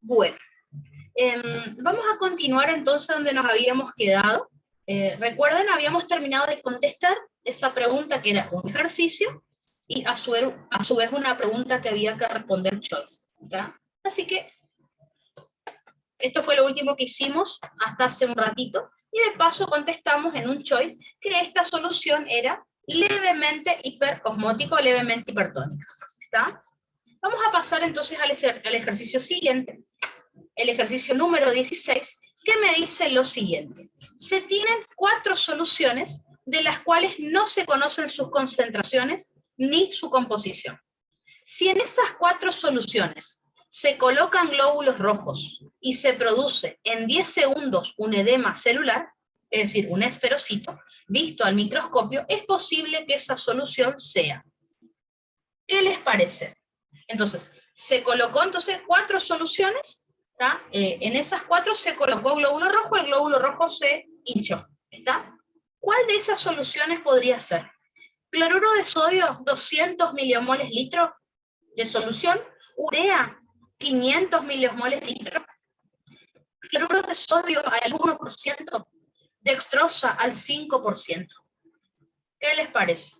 Bueno, vamos a continuar entonces donde nos habíamos quedado. Recuerden, habíamos terminado de contestar esa pregunta que era un ejercicio y a su vez una pregunta que había que responder choice. ¿Está? Así que esto fue lo último que hicimos hasta hace un ratito y de paso contestamos en un choice que esta solución era levemente hiperosmótica o levemente hipertónica. ¿Está? Vamos a pasar entonces al ejercicio siguiente, el ejercicio número 16, que me dice lo siguiente. Se tienen 4 soluciones de las cuales no se conocen sus concentraciones ni su composición. Si en esas 4 soluciones se colocan glóbulos rojos y se produce en 10 segundos un edema celular, es decir, un esferocito, visto al microscopio, es posible que esa solución sea. ¿Qué les parece? Entonces, se colocó entonces 4 soluciones. En esas 4 se colocó glóbulo rojo, el glóbulo rojo se hinchó. ¿Está? ¿Cuál de esas soluciones podría ser? Cloruro de sodio, 200 milimoles litro de solución. Urea, 500 milimoles litro. Cloruro de sodio al 1%. Dextrosa al 5%. ¿Qué les parece?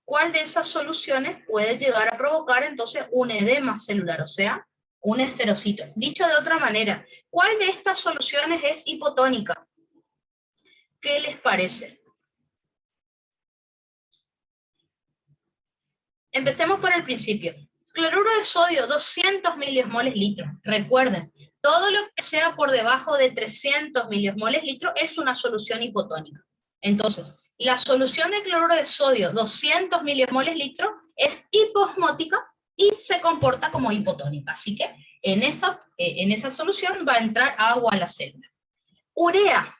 ¿Cuál de esas soluciones puede llegar a provocar entonces un edema celular, o sea, un esferocito? Dicho de otra manera, ¿cuál de estas soluciones es hipotónica? ¿Qué les parece? Empecemos por el principio. Cloruro de sodio, 200 milimoles litro. Recuerden, todo lo que sea por debajo de 300 milimoles litro es una solución hipotónica. Entonces, la solución de cloruro de sodio, 200 milimoles litro, es hiposmótica y se comporta como hipotónica. Así que en esa solución va a entrar agua a la célula. Urea,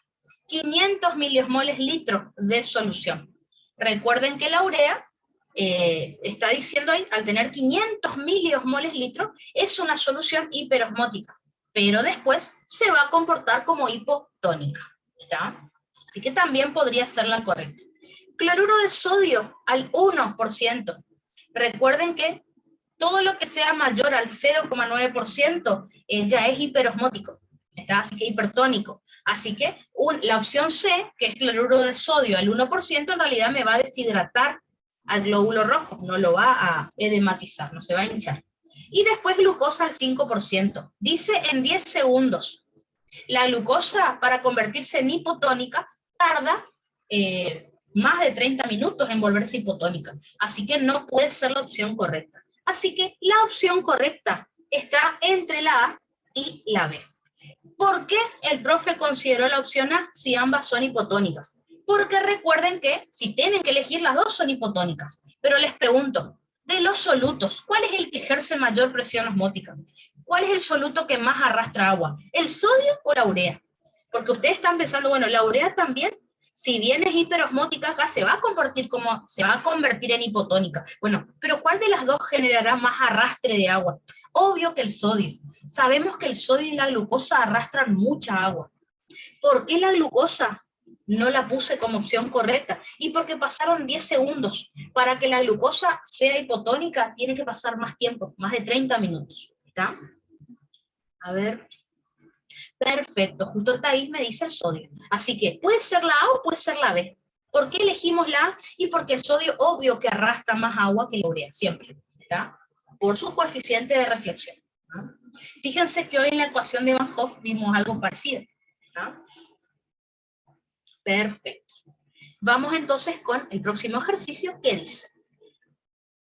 500 milimoles litro de solución. Recuerden que la urea está diciendo ahí, al tener 500 milimoles litro, es una solución hiperosmótica, pero después se va a comportar como hipotónica. ¿Está? Así que también podría ser la correcta. Cloruro de sodio al 1%. Recuerden que todo lo que sea mayor al 0,9% ya es hiperosmótico. ¿Está? Así que hipertónico. Así que la opción C, que es cloruro de sodio al 1%, en realidad me va a deshidratar al glóbulo rojo, no lo va a edematizar, no se va a hinchar. Y después glucosa al 5%. Dice en 10 segundos. La glucosa, para convertirse en hipotónica, tarda más de 30 minutos en volverse hipotónica. Así que no puede ser la opción correcta. Así que la opción correcta está entre la A y la B. ¿Por qué el profe consideró la opción A si ambas son hipotónicas? Porque recuerden que si tienen que elegir, las dos son hipotónicas. Pero les pregunto, de los solutos, ¿cuál es el que ejerce mayor presión osmótica? ¿Cuál es el soluto que más arrastra agua? ¿El sodio o la urea? Porque ustedes están pensando, bueno, la urea también, si bien es hiperosmótica, acá se va a convertir en hipotónica. Bueno, pero ¿cuál de las dos generará más arrastre de agua? Obvio que el sodio. Sabemos que el sodio y la glucosa arrastran mucha agua. ¿Por qué la glucosa no la puse como opción correcta? Y porque pasaron 10 segundos. Para que la glucosa sea hipotónica, tiene que pasar más tiempo, más de 30 minutos. ¿Está? A ver. Perfecto, justo Thais me dice el sodio. Así que puede ser la A o puede ser la B. ¿Por qué elegimos la A? Y porque el sodio, obvio que arrastra más agua que la urea, siempre. ¿Está? Por su coeficiente de reflexión. ¿No? Fíjense que hoy en la ecuación de Van Hoff vimos algo parecido. ¿Está? Perfecto. Vamos entonces con el próximo ejercicio que dice: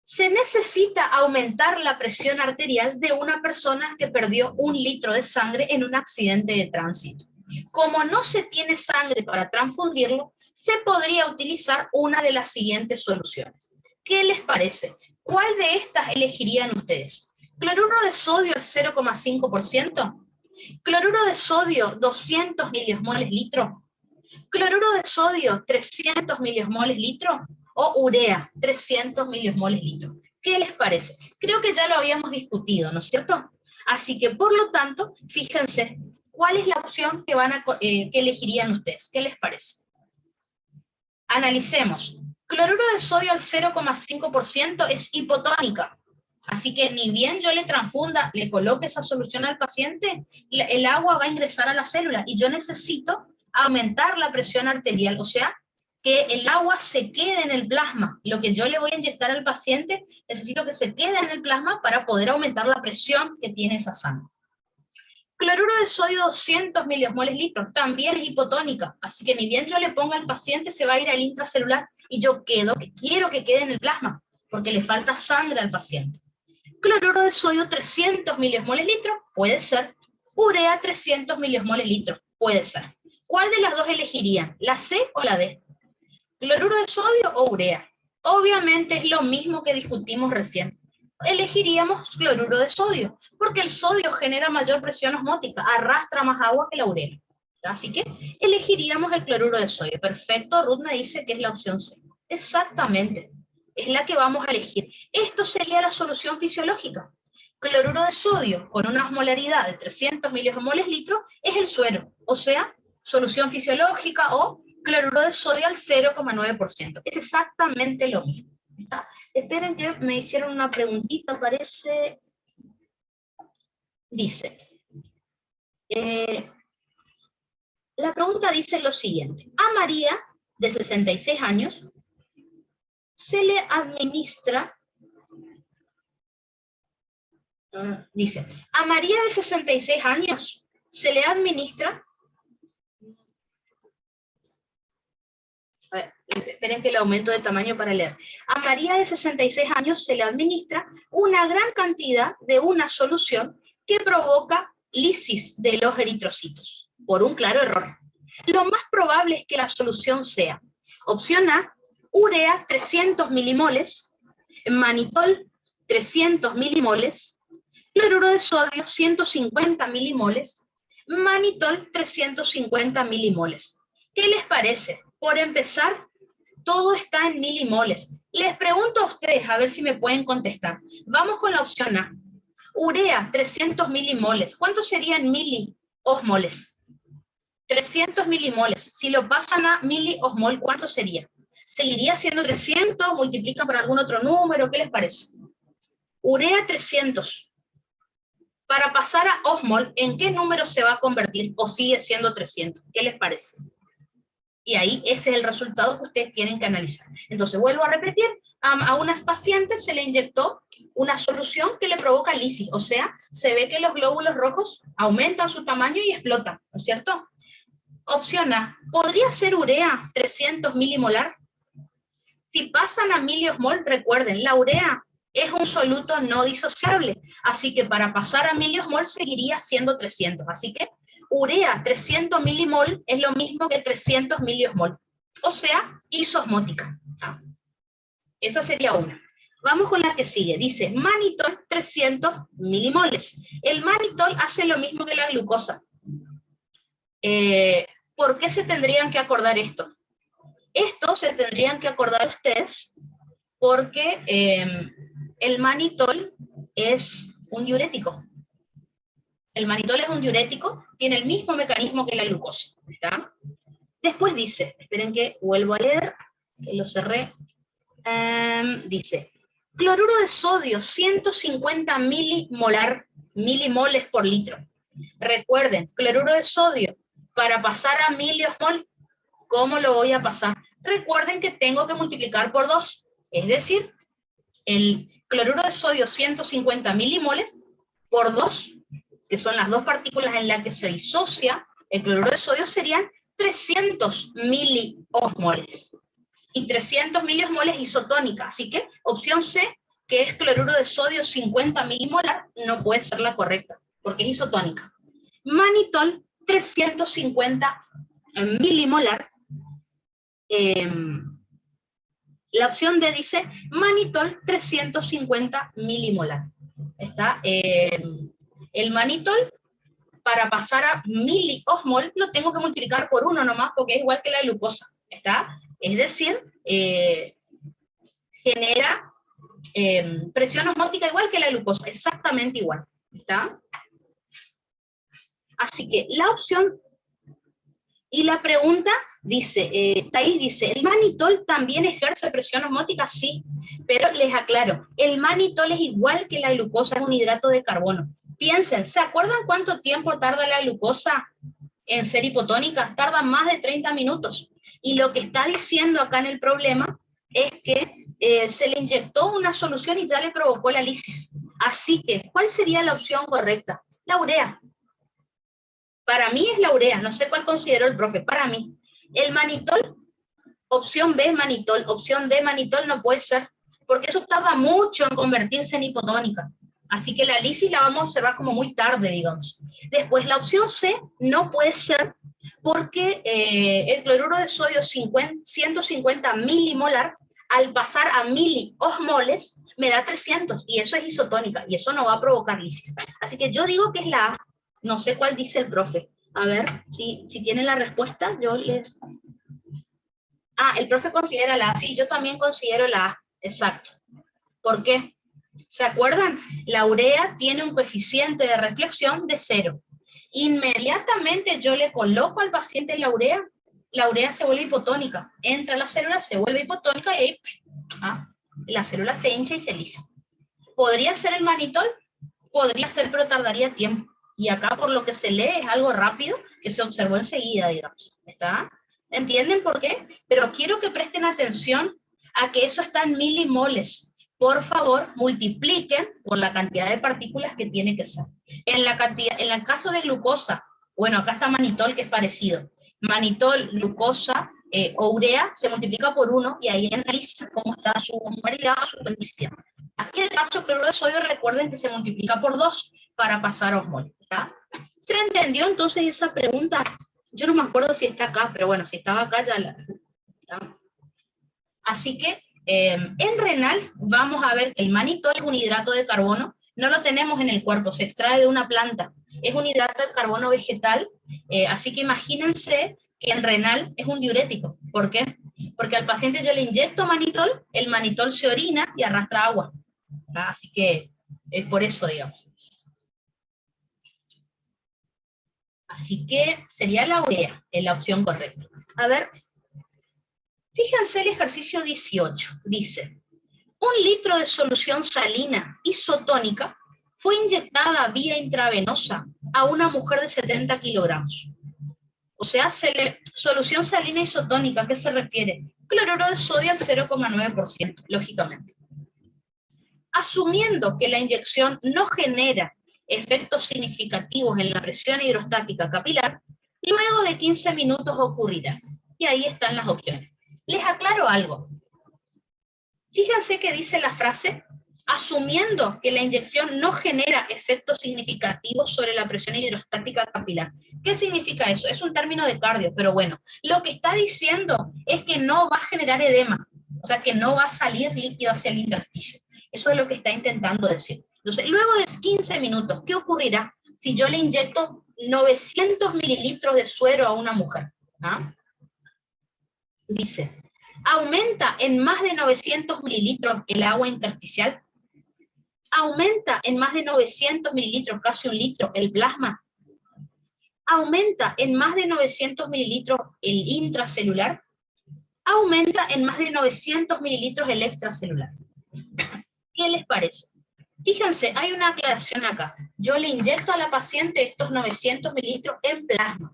se necesita aumentar la presión arterial de una persona que perdió 1 litro de sangre en un accidente de tránsito. Como no se tiene sangre para transfundirlo, se podría utilizar una de las siguientes soluciones. ¿Qué les parece? ¿Cuál de estas elegirían ustedes? ¿Cloruro de sodio al 0,5%? ¿Cloruro de sodio 200 milimoles litro? ¿Cloruro de sodio 300 milimoles litro? ¿O urea 300 milimoles litro? ¿Qué les parece? Creo que ya lo habíamos discutido, ¿no es cierto? Así que, por lo tanto, fíjense, ¿cuál es la opción que elegirían ustedes? ¿Qué les parece? Analicemos. Cloruro de sodio al 0,5% es hipotónica. Así que ni bien yo le transfunda, le coloque esa solución al paciente, el agua va a ingresar a la célula y yo necesito aumentar la presión arterial, o sea, que el agua se quede en el plasma. Lo que yo le voy a inyectar al paciente, necesito que se quede en el plasma para poder aumentar la presión que tiene esa sangre. Cloruro de sodio 200 miliosmoles litros, también es hipotónica, así que ni bien yo le ponga al paciente, se va a ir al intracelular y yo quiero que quede en el plasma, porque le falta sangre al paciente. Cloruro de sodio 300 miliosmoles litros, puede ser. Urea 300 miliosmoles litros, puede ser. ¿Cuál de las dos elegirían? ¿La C o la D? ¿Cloruro de sodio o urea? Obviamente es lo mismo que discutimos recién. Elegiríamos cloruro de sodio, porque el sodio genera mayor presión osmótica, arrastra más agua que la urea. Así que elegiríamos el cloruro de sodio. Perfecto, Ruth me dice que es la opción C. Exactamente, es la que vamos a elegir. Esto sería la solución fisiológica. Cloruro de sodio con una osmolaridad de 300 miliosmoles litros es el suero, o sea, solución fisiológica o cloruro de sodio al 0,9%. Es exactamente lo mismo. ¿Está? Esperen que me hicieron una preguntita, parece. Dice, la pregunta dice lo siguiente. A María, de 66 años, se le administra, dice, a María de 66 años se le administra, a ver, esperen que le aumento de tamaño para leer. A María de 66 años se le administra una gran cantidad de una solución que provoca lisis de los eritrocitos, por un claro error. Lo más probable es que la solución sea, opción A, urea 300 milimoles, manitol 300 milimoles, cloruro de sodio 150 milimoles, manitol 350 milimoles. ¿Qué les parece? Por empezar, todo está en milimoles. Les pregunto a ustedes, a ver si me pueden contestar. Vamos con la opción A. Urea, 300 milimoles. ¿Cuánto serían miliosmoles? 300 milimoles. Si lo pasan a miliosmol, ¿cuánto sería? ¿Seguiría siendo 300? ¿Multiplican por algún otro número? ¿Qué les parece? Urea 300. Para pasar a osmol, ¿en qué número se va a convertir? ¿O sigue siendo 300? ¿Qué les parece? Y ahí ese es el resultado que ustedes tienen que analizar. Entonces, vuelvo a repetir, a unas pacientes se le inyectó una solución que le provoca lisis, o sea, se ve que los glóbulos rojos aumentan su tamaño y explotan, ¿no es cierto? Opción A, ¿podría ser urea 300 milimolar? Si pasan a miliosmol, recuerden, la urea es un soluto no disociable, así que para pasar a miliosmol seguiría siendo 300, así que urea 300 milimol es lo mismo que 300 miliosmol, o sea, isosmótica. Esa sería una. Vamos con la que sigue. Dice, manitol 300 milimoles. El manitol hace lo mismo que la glucosa. ¿Por qué se tendrían que acordar esto? Esto se tendrían que acordar ustedes porque el manitol es un diurético. El manitol es un diurético, tiene el mismo mecanismo que la glucosa. ¿Está? Después dice, esperen que vuelvo a leer, que lo cerré. Dice, cloruro de sodio, 150 milimoles por litro. Recuerden, cloruro de sodio, para pasar a miliosmol, ¿cómo lo voy a pasar? Recuerden que tengo que multiplicar por 2, es decir, el cloruro de sodio 150 milimoles por 2, que son las dos partículas en las que se disocia el cloruro de sodio, serían 300 miliosmoles. Y 300 miliosmoles isotónica, así que opción C, que es cloruro de sodio 50 milimolar, no puede ser la correcta, porque es isotónica. Manitol 350 milimolar, la opción D dice manitol 350 milimolar. Está el manitol, para pasar a miliosmol, lo tengo que multiplicar por 1 nomás, porque es igual que la glucosa. ¿Está? Es decir, genera presión osmótica igual que la glucosa, exactamente igual. ¿Está? Así que la opción Y la pregunta dice, Thais dice, ¿el manitol también ejerce presión osmótica? Sí, pero les aclaro, el manitol es igual que la glucosa, es un hidrato de carbono. Piensen, ¿se acuerdan cuánto tiempo tarda la glucosa en ser hipotónica? Tarda más de 30 minutos. Y lo que está diciendo acá en el problema es que se le inyectó una solución y ya le provocó la lisis. Así que, ¿cuál sería la opción correcta? La urea. Para mí es la urea, no sé cuál consideró el profe, para mí. El manitol, opción B manitol, opción D manitol no puede ser, porque eso tarda mucho en convertirse en hipotónica. Así que la lisis la vamos a observar como muy tarde, digamos. Después, la opción C no puede ser porque el cloruro de sodio 150 milimolar, al pasar a miliosmoles, me da 300, y eso es isotónica, y eso no va a provocar lisis. Así que yo digo que es la A. No sé cuál dice el profe. A ver, si tienen la respuesta, yo les... Ah, el profe considera la A. Sí, yo también considero la A. Exacto. ¿Por qué? ¿Se acuerdan? La urea tiene un coeficiente de reflexión de 0. Inmediatamente yo le coloco al paciente la urea se vuelve hipotónica. Entra a la célula, se vuelve hipotónica y ahí, la célula se hincha y se lisa. ¿Podría ser el manitol? Podría ser, pero tardaría tiempo. Y acá, por lo que se lee, es algo rápido que se observó enseguida, digamos. ¿Está? ¿Entienden por qué? Pero quiero que presten atención a que eso está en milimoles. Por favor, multipliquen por la cantidad de partículas que tiene que ser. En el caso de glucosa, bueno, acá está manitol, que es parecido. Manitol, glucosa o urea se multiplica por 1 y ahí analizan cómo está su osmolaridad, su toxicidad. Aquí en el caso del cloruro de sodio, recuerden que se multiplica por 2 para pasar a osmol. ¿Se entendió entonces esa pregunta? Yo no me acuerdo si está acá, pero bueno, si estaba acá ya la... ¿ya? Así que en renal vamos a ver que el manitol es un hidrato de carbono, no lo tenemos en el cuerpo, se extrae de una planta, es un hidrato de carbono vegetal, así que imagínense que en renal es un diurético. ¿Por qué? Porque al paciente yo le inyecto manitol, el manitol se orina y arrastra agua. Así que es por eso, digamos. Así que sería la urea, es la opción correcta. A ver, fíjense el ejercicio 18, dice, 1 litro de solución salina isotónica fue inyectada vía intravenosa a una mujer de 70 kilogramos. O sea, solución salina isotónica, ¿a qué se refiere? Cloruro de sodio al 0,9%, lógicamente. Asumiendo que la inyección no genera efectos significativos en la presión hidrostática capilar, luego de 15 minutos ocurrirá. Y ahí están las opciones. Les aclaro algo. Fíjense que dice la frase, asumiendo que la inyección no genera efectos significativos sobre la presión hidrostática capilar. ¿Qué significa eso? Es un término de cardio, pero bueno, lo que está diciendo es que no va a generar edema, o sea, que no va a salir líquido hacia el intersticio. Eso es lo que está intentando decir. Entonces, luego de 15 minutos, ¿qué ocurrirá si yo le inyecto 900 mililitros de suero a una mujer? ¿Ah? Dice, aumenta en más de 900 mililitros el agua intersticial, aumenta en más de 900 mililitros, casi 1 litro, el plasma, aumenta en más de 900 mililitros el intracelular, aumenta en más de 900 mililitros el extracelular. ¿Qué les parece? Fíjense, hay una aclaración acá. Yo le inyecto a la paciente estos 900 mililitros en plasma.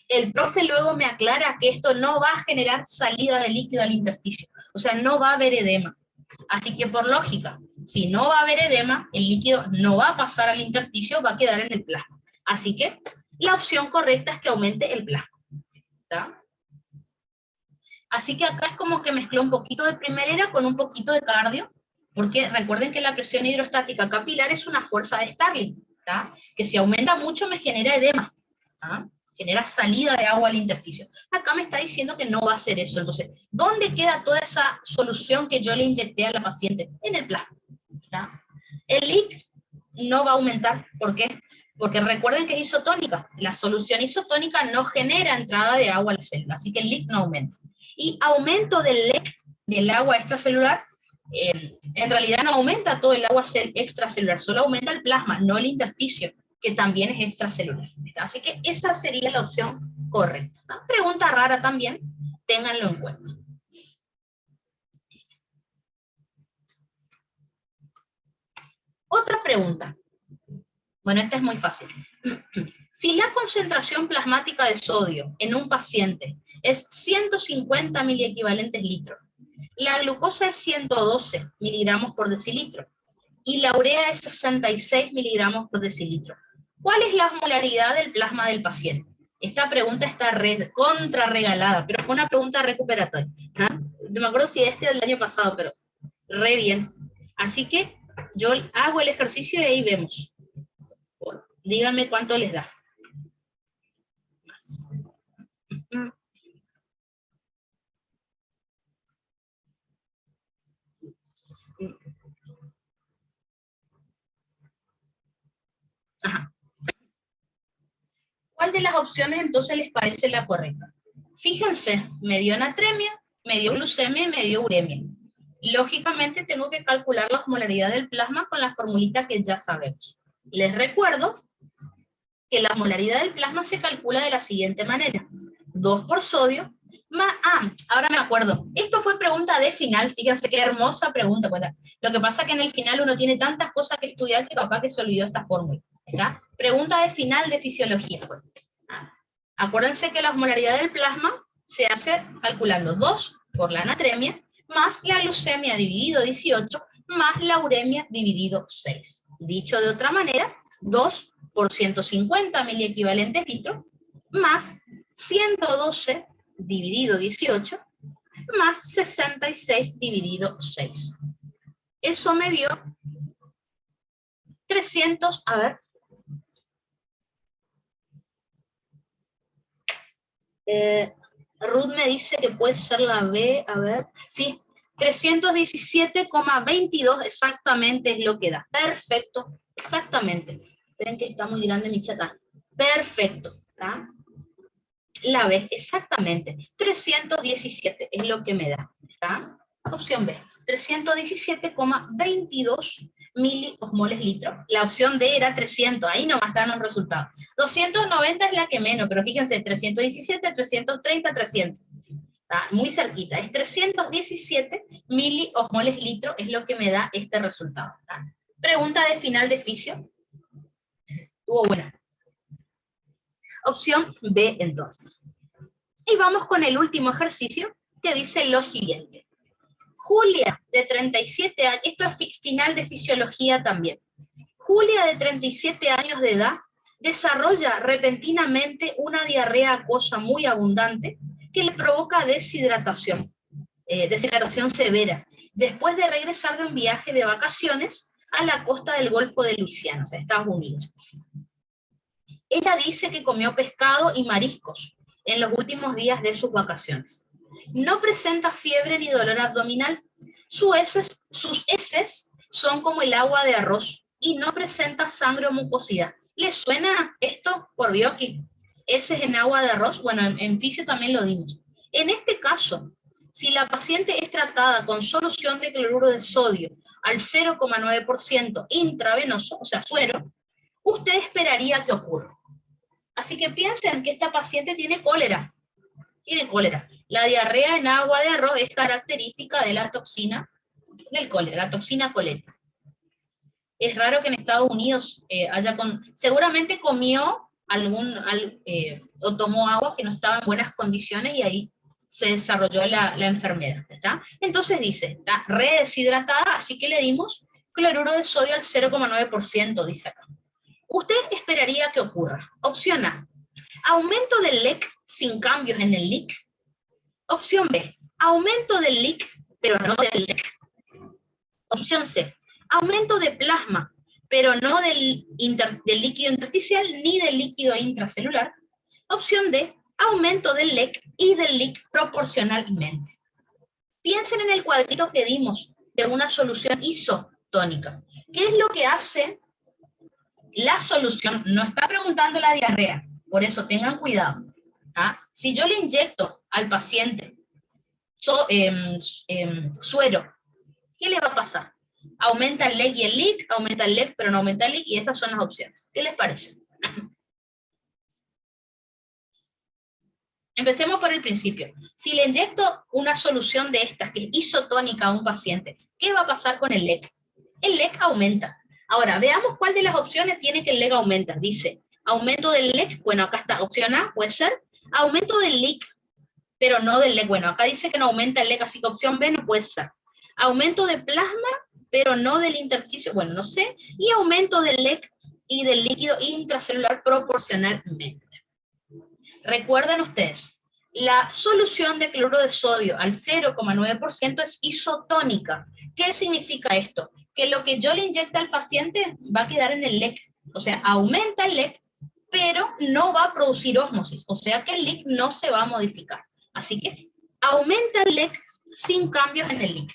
El profe luego me aclara que esto no va a generar salida de líquido al intersticio, o sea, no va a haber edema. Así que por lógica, si no va a haber edema, el líquido no va a pasar al intersticio, va a quedar en el plasma. Así que la opción correcta es que aumente el plasma. ¿Está? Así que acá es como que mezcló un poquito de primerera con un poquito de cardio, porque recuerden que la presión hidrostática capilar es una fuerza de Starling, ¿está? Que si aumenta mucho me genera edema, ¿está? Genera salida de agua al intersticio. Acá me está diciendo que no va a hacer eso. Entonces, ¿dónde queda toda esa solución que yo le inyecté a la paciente? En el plasma. ¿Está? El LIC no va a aumentar. ¿Por qué? Porque recuerden que es isotónica. La solución isotónica no genera entrada de agua al célula, así que el LIC no aumenta. Y aumento del LEC, del agua extracelular, en realidad no aumenta todo el agua extracelular, solo aumenta el plasma, no el intersticio, que también es extracelular. Así que esa sería la opción correcto. ¿No? Pregunta rara también, ténganlo en cuenta. Otra pregunta. Bueno, esta es muy fácil. Si la concentración plasmática de sodio en un paciente es 150 miliequivalentes litros, la glucosa es 112 miligramos por decilitro y la urea es 66 miligramos por decilitro, ¿cuál es la osmolaridad del plasma del paciente? Esta pregunta está contra regalada, pero fue una pregunta recuperatoria. ¿Ah? No me acuerdo si este o el año pasado, pero re bien. Así que yo hago el ejercicio y ahí vemos. Díganme cuánto les da. Ajá. ¿Cuál de las opciones entonces les parece la correcta? Fíjense, me dio natremia, me dio glucemia y me dio uremia. Lógicamente tengo que calcular la osmolaridad del plasma con la formulita que ya sabemos. Les recuerdo que la osmolaridad del plasma se calcula de la siguiente manera. 2 por sodio, más... ahora me acuerdo. Esto fue pregunta de final, fíjense qué hermosa pregunta. Lo que pasa es que en el final uno tiene tantas cosas que estudiar que capaz que se olvidó esta fórmula. ¿Está? Pregunta de final de fisiología. Pues. Acuérdense que la osmolaridad del plasma se hace calculando 2 por la natremia, más la glucemia dividido 18, más la uremia dividido 6. Dicho de otra manera, 2 por 150 miliequivalentes litros, más 112 dividido 18, más 66 dividido 6. Eso me dio 300, a ver. Ruth me dice que puede ser la B, a ver, sí, 317,22 exactamente es lo que da. Perfecto, exactamente. Esperen que está muy grande mi chat. Perfecto, ¿tá? La B, exactamente. 317 es lo que me da, ¿tá? Opción B, 317,22 miliosmoles litros. La opción D era 300, ahí nomás están los resultados. 290 es la que menos, pero fíjense, 317, 330, 300. ¿Tá? Muy cerquita, es 317 miliosmoles litros es lo que me da este resultado. ¿Tá? Pregunta de final de fisio. Estuvo buena. Opción B entonces. Y vamos con el último ejercicio que dice lo siguiente. Julia, de 37 años, esto es final de fisiología también. Julia, de 37 años de edad, desarrolla repentinamente una diarrea acuosa muy abundante que le provoca deshidratación, deshidratación severa, después de regresar de un viaje de vacaciones a la costa del Golfo de Luisiana, o sea, Estados Unidos. Ella dice que comió pescado y mariscos en los últimos días de sus vacaciones. No presenta fiebre ni dolor abdominal. Sus heces son como el agua de arroz y no presenta sangre o mucosidad. ¿Les suena esto por Bioki? Heces en agua de arroz, bueno, en fisio también lo dimos. En este caso, si la paciente es tratada con solución de cloruro de sodio al 0,9% intravenoso, o sea, suero, usted esperaría que ocurra. Así que piensen que esta paciente tiene cólera. Tiene cólera. La diarrea en agua de arroz es característica de la toxina del cólera, la toxina colérica. Es raro que en Estados Unidos seguramente comió o tomó agua que no estaba en buenas condiciones y ahí se desarrolló la enfermedad. ¿Está? Entonces dice, está re deshidratada, así que le dimos cloruro de sodio al 0,9%, dice acá. Usted esperaría que ocurra. Opción A, aumento del LEC sin cambios en el LIC. Opción B, aumento del LIC, pero no del LEC. Opción C, aumento de plasma, pero no del líquido intersticial ni del líquido intracelular. Opción D, aumento del LEC y del LIC proporcionalmente. Piensen en el cuadrito que dimos de una solución isotónica. ¿Qué es lo que hace la solución? No está preguntando la diarrea, por eso tengan cuidado. Si yo le inyecto al paciente suero, ¿qué le va a pasar? Aumenta el LEC y el LIC, aumenta el LEC, pero no aumenta el LIC, y esas son las opciones. ¿Qué les parece? Empecemos por el principio. Si le inyecto una solución de estas que es isotónica a un paciente, ¿qué va a pasar con el LEC? El LEC aumenta. Ahora, veamos cuál de las opciones tiene que el LEC aumenta. Dice, aumento del LEC, bueno, acá está, opción A puede ser, aumento del LIC, pero no del LEC. Bueno, acá dice que no aumenta el LEC, así que opción B no puede ser. Aumento de plasma, pero no del intersticio, bueno, no sé, y aumento del LEC y del líquido intracelular proporcionalmente. Recuerden ustedes, la solución de cloruro de sodio al 0,9% es isotónica. ¿Qué significa esto? Que lo que yo le inyecte al paciente va a quedar en el LEC. O sea, aumenta el LEC, pero no va a producir ósmosis. O sea que el LIC no se va a modificar. Así que aumenta el LEC sin cambios en el LIC.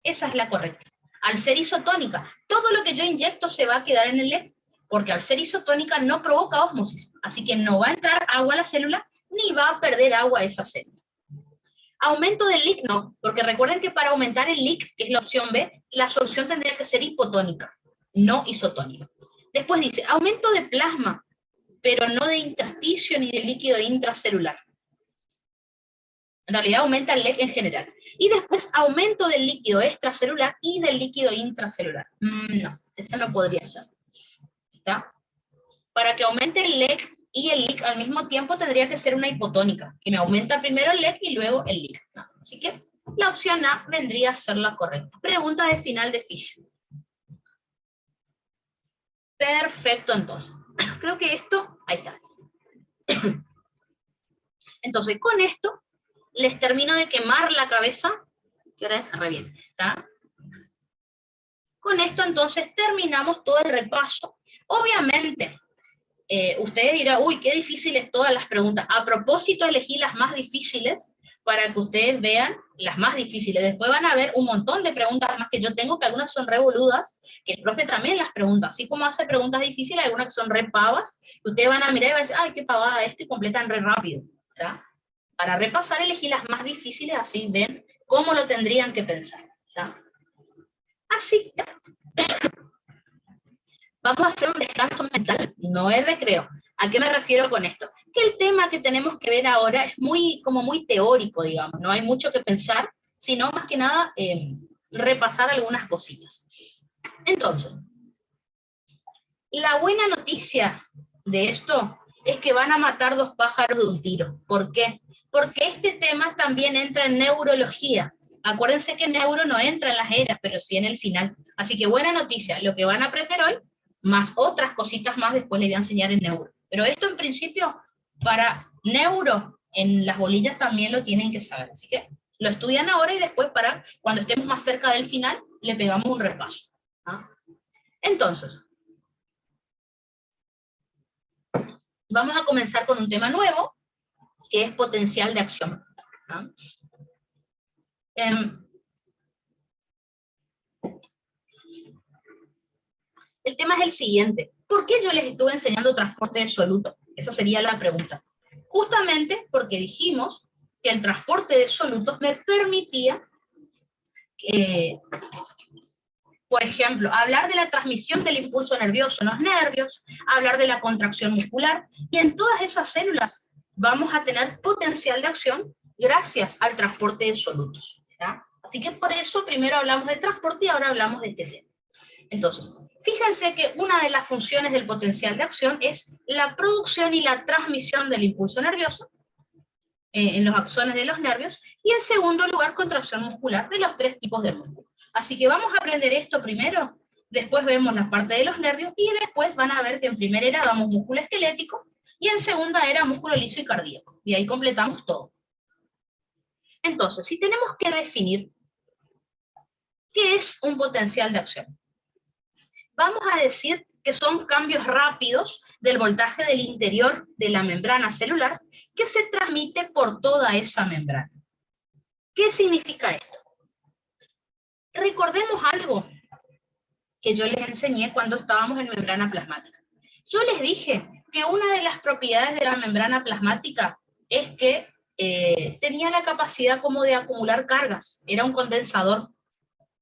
Esa es la correcta. Al ser isotónica, todo lo que yo inyecto se va a quedar en el LEC, porque al ser isotónica no provoca ósmosis, así que no va a entrar agua a la célula, ni va a perder agua a esa célula. Aumento del LIC no, porque recuerden que para aumentar el LIC, que es la opción B, la solución tendría que ser hipotónica, no isotónica. Después dice, aumento de plasma, pero no de intersticio ni de líquido intracelular. En realidad aumenta el LEC en general. Y después aumento del líquido extracelular y del líquido intracelular. No, eso no podría ser. ¿Está? Para que aumente el LEC y el LIC al mismo tiempo tendría que ser una hipotónica, que me aumenta primero el LEC y luego el LIC. ¿No? Así que la opción A vendría a ser la correcta. Pregunta de final de Fisher. Perfecto, entonces. Creo que esto, ahí está. Entonces, con esto les termino de quemar la cabeza. ¿Qué hora es? Re bien, ¿está? Con esto entonces terminamos todo el repaso. Obviamente, ustedes dirán, uy, qué difíciles todas las preguntas. A propósito, elegí las más difíciles para que ustedes vean las más difíciles. Después van a ver un montón de preguntas más que yo tengo, que algunas son revoludas, que el profe también las pregunta. Así como hace preguntas difíciles, algunas que son re pavas, que ustedes van a mirar y van a decir, ay, qué pavada esto, y completan re rápido. ¿Está? Para repasar, elegí las más difíciles, así ven cómo lo tendrían que pensar. ¿Está? Así que vamos a hacer un descanso mental, no es recreo. ¿A qué me refiero con esto? Que el tema que tenemos que ver ahora es como muy teórico, digamos, no hay mucho que pensar, sino más que nada repasar algunas cositas. Entonces, la buena noticia de esto es que van a matar dos pájaros de un tiro. ¿Por qué? Porque este tema también entra en neurología. Acuérdense que neuro no entra en las eras, pero sí en el final. Así que buena noticia, lo que van a aprender hoy, más otras cositas más, después les voy a enseñar en neuro. Pero esto en principio, para neuro, en las bolillas también lo tienen que saber. Así que lo estudian ahora y después para cuando estemos más cerca del final, le pegamos un repaso. ¿Ah? Entonces, vamos a comenzar con un tema nuevo, que es potencial de acción. ¿Ah? El tema es el siguiente. ¿Por qué yo les estuve enseñando transporte de solutos? Esa sería la pregunta. Justamente porque dijimos que el transporte de solutos me permitía, por ejemplo, hablar de la transmisión del impulso nervioso en los nervios, hablar de la contracción muscular, y en todas esas células vamos a tener potencial de acción gracias al transporte de solutos. ¿Ya? Así que por eso primero hablamos de transporte y ahora hablamos de este tema. Entonces, fíjense que una de las funciones del potencial de acción es la producción y la transmisión del impulso nervioso en los axones de los nervios, y en segundo lugar, contracción muscular de los tres tipos de músculo. Así que vamos a aprender esto primero, después vemos la parte de los nervios, y después van a ver que en primera era damos músculo esquelético, y en segunda era músculo liso y cardíaco, y ahí completamos todo. Entonces, si tenemos que definir qué es un potencial de acción, vamos a decir que son cambios rápidos del voltaje del interior de la membrana celular que se transmite por toda esa membrana. ¿Qué significa esto? Recordemos algo que yo les enseñé cuando estábamos en membrana plasmática. Yo les dije que una de las propiedades de la membrana plasmática es que tenía la capacidad como de acumular cargas, era un condensador.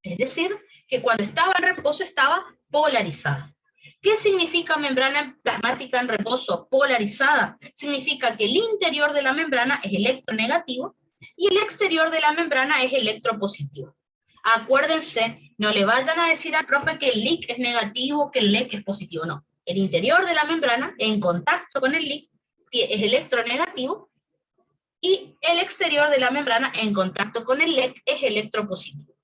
Es decir, que cuando estaba en reposo estaba polarizada. ¿Qué significa membrana plasmática en reposo polarizada? Significa que el interior de la membrana es electronegativo y el exterior de la membrana es electropositivo. Acuérdense, no le vayan a decir al profe que el LIC es negativo, que el LEC es positivo, no. El interior de la membrana, en contacto con el LIC, es electronegativo, y el exterior de la membrana, en contacto con el LEC, es electropositivo.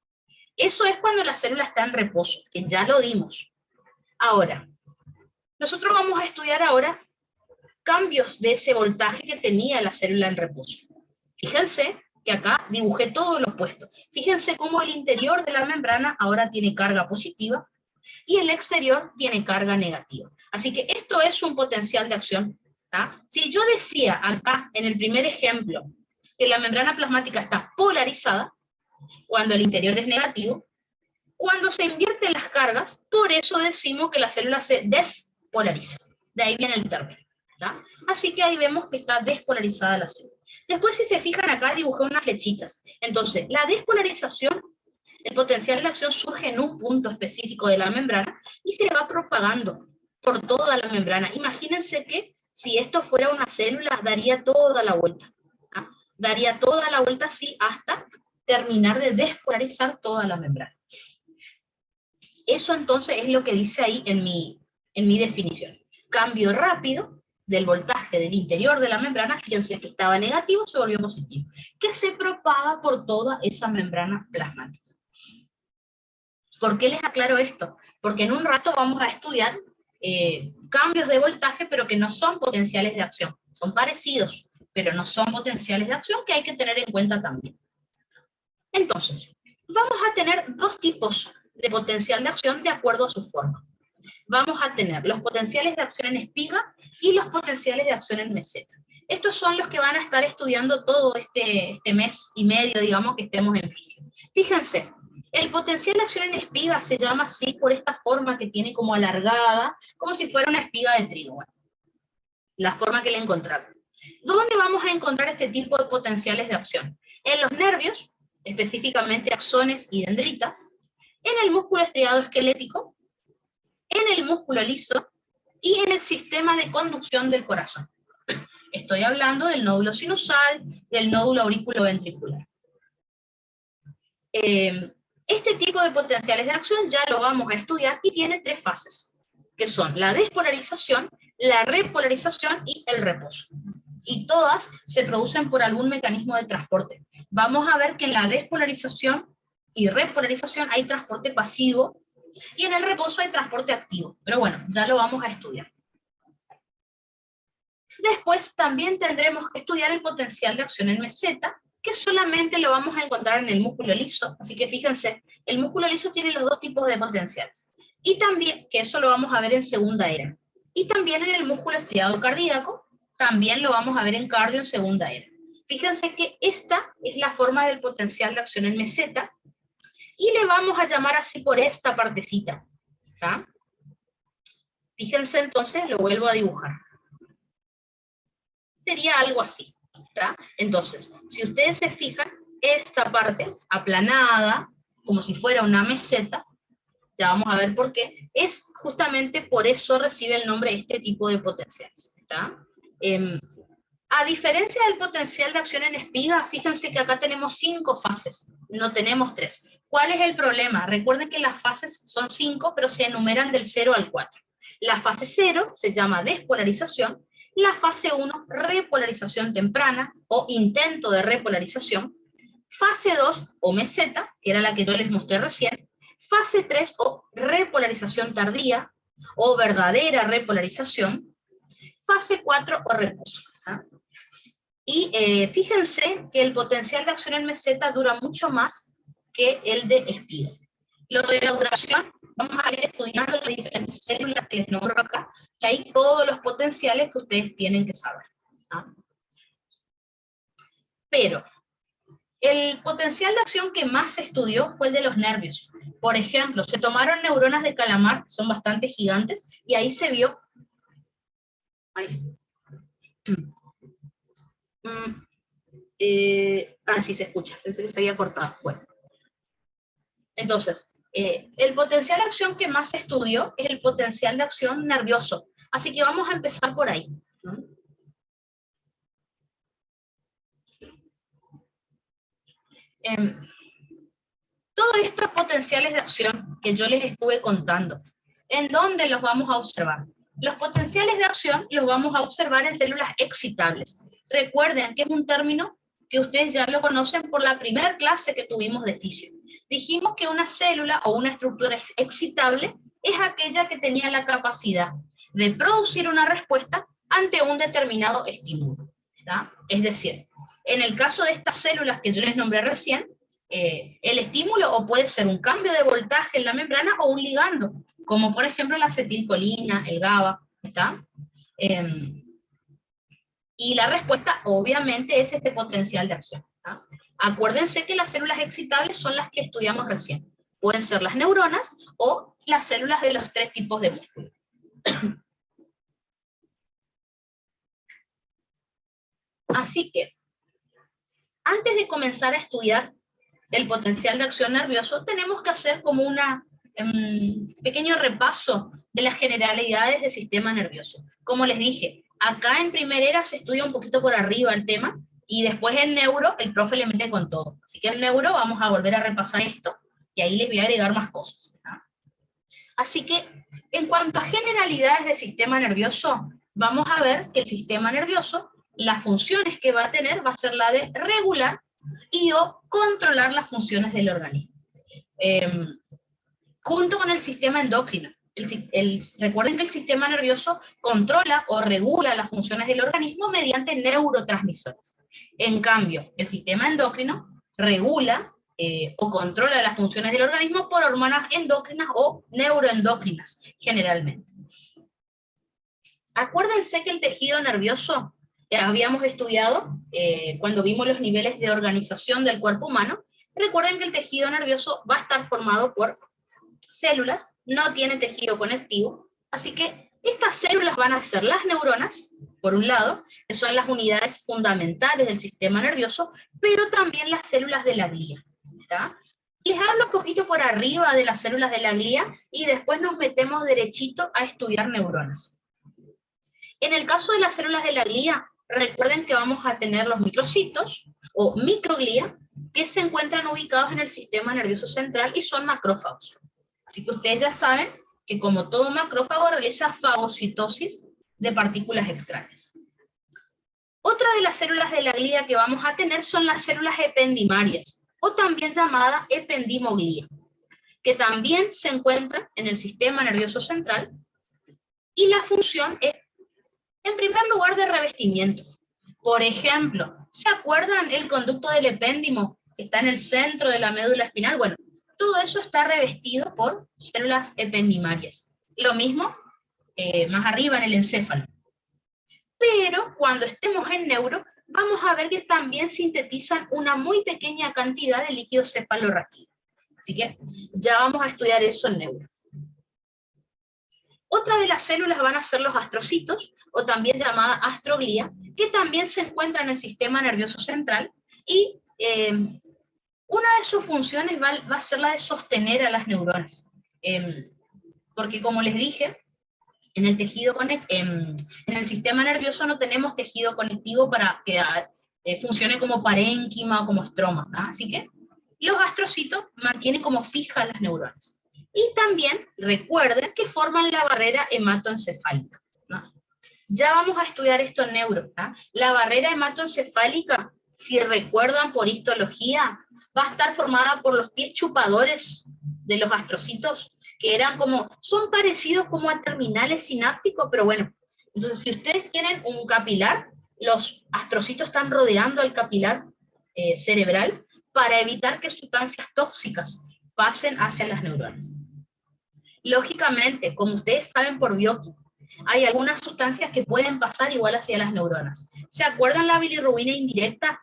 Eso es cuando la célula está en reposo, que ya lo dimos. Ahora, nosotros vamos a estudiar ahora cambios de ese voltaje que tenía la célula en reposo. Fíjense que acá dibujé todo lo opuesto. Fíjense cómo el interior de la membrana ahora tiene carga positiva y el exterior tiene carga negativa. Así que esto es un potencial de acción. ¿Tá? Si yo decía acá, en el primer ejemplo, que la membrana plasmática está polarizada, cuando el interior es negativo, cuando se invierten las cargas, por eso decimos que la célula se despolariza. De ahí viene el término. ¿Tá? Así que ahí vemos que está despolarizada la célula. Después, si se fijan acá, dibujé unas flechitas. Entonces, la despolarización, el potencial de acción surge en un punto específico de la membrana y se va propagando por toda la membrana. Imagínense que si esto fuera una célula, daría toda la vuelta. ¿Ah? Daría toda la vuelta así hasta terminar de despolarizar toda la membrana. Eso entonces es lo que dice ahí en mi definición. Cambio rápido del voltaje del interior de la membrana, fíjense que estaba negativo, se volvió positivo, que se propaga por toda esa membrana plasmática. ¿Por qué les aclaro esto? Porque en un rato vamos a estudiar cambios de voltaje, pero que no son potenciales de acción. Son parecidos, pero no son potenciales de acción, que hay que tener en cuenta también. Entonces, vamos a tener dos tipos de potencial de acción de acuerdo a su forma. Vamos a tener los potenciales de acción en espiga y los potenciales de acción en meseta. Estos son los que van a estar estudiando todo este mes y medio, digamos, que estemos en física. Fíjense, el potencial de acción en espiga se llama así por esta forma que tiene como alargada, como si fuera una espiga de trigo. Bueno, la forma que le encontraron. ¿Dónde vamos a encontrar este tipo de potenciales de acción? En los nervios, específicamente axones y dendritas, en el músculo estriado esquelético, en el músculo liso y en el sistema de conducción del corazón. Estoy hablando del nódulo sinusal, del nódulo auriculoventricular. Este tipo de potenciales de acción ya lo vamos a estudiar y tiene tres fases, que son la despolarización, la repolarización y el reposo. Y todas se producen por algún mecanismo de transporte. Vamos a ver que en la despolarización y repolarización hay transporte pasivo, y en el reposo hay transporte activo. Pero bueno, ya lo vamos a estudiar. Después también tendremos que estudiar el potencial de acción en meseta, que solamente lo vamos a encontrar en el músculo liso. Así que fíjense, el músculo liso tiene los dos tipos de potenciales. Y también, que eso lo vamos a ver en segunda era. Y también en el músculo estriado cardíaco, también lo vamos a ver en cardio en segunda era. Fíjense que esta es la forma del potencial de acción en meseta, y le vamos a llamar así por esta partecita. ¿Tá? Fíjense entonces, lo vuelvo a dibujar. Sería algo así. ¿Tá? Entonces, si ustedes se fijan, esta parte aplanada, como si fuera una meseta, ya vamos a ver por qué, es justamente por eso recibe el nombre de este tipo de potenciales. ¿Tá? A diferencia del potencial de acción en espiga, fíjense que acá tenemos 5 fases, no tenemos 3. ¿Cuál es el problema? Recuerden que las fases son 5, pero se enumeran del 0 al 4. La fase 0 se llama despolarización, la fase 1, repolarización temprana o intento de repolarización, fase 2 o meseta, que era la que yo les mostré recién, fase 3 o repolarización tardía o verdadera repolarización, fase 4 o reposo. ¿Ah? Y fíjense que el potencial de acción en meseta dura mucho más que el de espiga. Lo de la duración, vamos a ir estudiando las diferentes células que les nombro acá, que hay todos los potenciales que ustedes tienen que saber. ¿Ah? Pero el potencial de acción que más se estudió fue el de los nervios. Por ejemplo, se tomaron neuronas de calamar, son bastante gigantes, y ahí se vio... Ay. Sí se escucha, pensé que se había cortado. Bueno. Entonces, El potencial de acción que más se estudió es el potencial de acción nervioso. Así que vamos a empezar por ahí, ¿no? Todos estos potenciales de acción que yo les estuve contando, ¿en dónde los vamos a observar? Los potenciales de acción los vamos a observar en células excitables. Recuerden que es un término que ustedes ya lo conocen por la primera clase que tuvimos de fisio. Dijimos que una célula o una estructura excitable es aquella que tenía la capacidad de producir una respuesta ante un determinado estímulo, ¿verdad? Es decir, en el caso de estas células que yo les nombré recién, el estímulo o puede ser un cambio de voltaje en la membrana o un ligando, como por ejemplo la acetilcolina, el GABA, ¿está? Y la respuesta obviamente es este potencial de acción, ¿está? Acuérdense que las células excitables son las que estudiamos recién. Pueden ser las neuronas o las células de los 3 tipos de músculo. Así que, antes de comenzar a estudiar el potencial de acción nervioso, tenemos que hacer como un pequeño repaso de las generalidades del sistema nervioso. Como les dije, acá en primera se estudia un poquito por arriba el tema, y después en neuro el profe le mete con todo. Así que en neuro vamos a volver a repasar esto, y ahí les voy a agregar más cosas, ¿no? Así que, en cuanto a generalidades del sistema nervioso, vamos a ver que el sistema nervioso, las funciones que va a tener va a ser la de regular y o controlar las funciones del organismo. Junto con el sistema endocrino. Recuerden que el sistema nervioso controla o regula las funciones del organismo mediante neurotransmisores. En cambio, el sistema endocrino regula o controla las funciones del organismo por hormonas endócrinas o neuroendocrinas, generalmente. Acuérdense que el tejido nervioso habíamos estudiado cuando vimos los niveles de organización del cuerpo humano. Recuerden que el tejido nervioso va a estar formado por células, no tiene tejido conectivo, así que estas células van a ser las neuronas, por un lado, que son las unidades fundamentales del sistema nervioso, pero también las células de la glía, ¿está? Les hablo un poquito por arriba de las células de la glía y después nos metemos derechito a estudiar neuronas. En el caso de las células de la glía, recuerden que vamos a tener los microcitos o microglía que se encuentran ubicados en el sistema nervioso central y son macrófagos. Así que ustedes ya saben que como todo macrófago realiza fagocitosis de partículas extrañas. Otra de las células de la glía que vamos a tener son las células ependimarias, o también llamada ependimoglía, que también se encuentran en el sistema nervioso central, y la función es, en primer lugar, de revestimiento. Por ejemplo, ¿se acuerdan el conducto del epéndimo que está en el centro de la médula espinal? Bueno, todo eso está revestido por células ependimarias. Lo mismo más arriba en el encéfalo. Pero cuando estemos en neuro, vamos a ver que también sintetizan una muy pequeña cantidad de líquido cefalorraquídeo. Así que ya vamos a estudiar eso en neuro. Otra de las células van a ser los astrocitos, o también llamada astroglía, que también se encuentra en el sistema nervioso central, y una de sus funciones va a ser la de sostener a las neuronas. Porque como les dije, en el sistema nervioso no tenemos tejido conectivo para que funcione como parénquima o como estroma, ¿no? Así que los astrocitos mantienen como fijas las neuronas. Y también recuerden que forman la barrera hematoencefálica, ¿no? Ya vamos a estudiar esto en neuro, ¿no? La barrera hematoencefálica, si recuerdan por histología, va a estar formada por los pies chupadores de los astrocitos, que eran son parecidos como a terminales sinápticos, pero bueno, entonces si ustedes tienen un capilar, los astrocitos están rodeando el capilar cerebral para evitar que sustancias tóxicas pasen hacia las neuronas. Lógicamente, como ustedes saben por bioquímica, hay algunas sustancias que pueden pasar igual hacia las neuronas. ¿Se acuerdan la bilirrubina indirecta?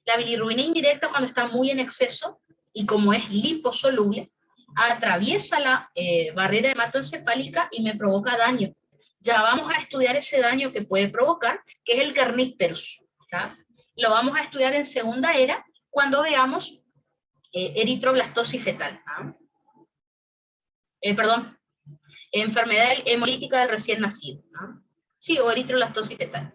La bilirrubina indirecta, cuando está muy en exceso, y como es liposoluble, atraviesa la barrera hematoencefálica y me provoca daño. Ya vamos a estudiar ese daño que puede provocar, que es el kernicterus, ¿tá? Lo vamos a estudiar en segunda era, cuando veamos eritroblastosis fetal, ¿tá? perdón, enfermedad hemolítica del recién nacido, ¿no? Sí, o eritrolactosis fetal.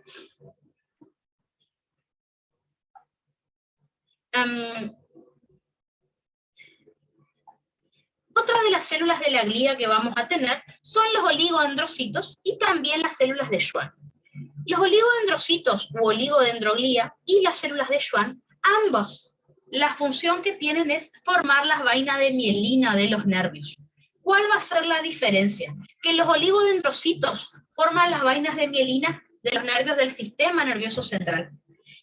Otra de las células de la glía que vamos a tener son los oligodendrocitos y también las células de Schwann. Los oligodendrocitos u oligodendroglía y las células de Schwann, ambos, la función que tienen es formar las vainas de mielina de los nervios. ¿Cuál va a ser la diferencia? Que los oligodendrocitos forman las vainas de mielina de los nervios del sistema nervioso central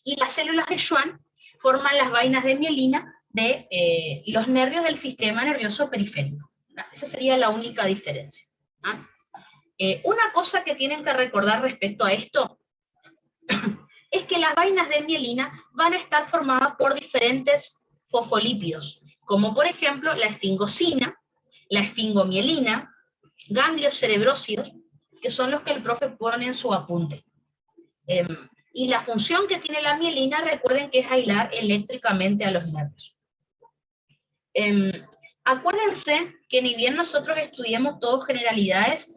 y las células de Schwann forman las vainas de mielina de los nervios del sistema nervioso periférico. Esa sería la única diferencia. Una cosa que tienen que recordar respecto a esto es que las vainas de mielina van a estar formadas por diferentes fosfolípidos, como por ejemplo la esfingosina, la esfingomielina, ganglios cerebrósidos, que son los que el profe pone en su apunte. Y la función que tiene la mielina, recuerden que es aislar eléctricamente a los nervios. Acuérdense que ni bien nosotros estudiemos todos generalidades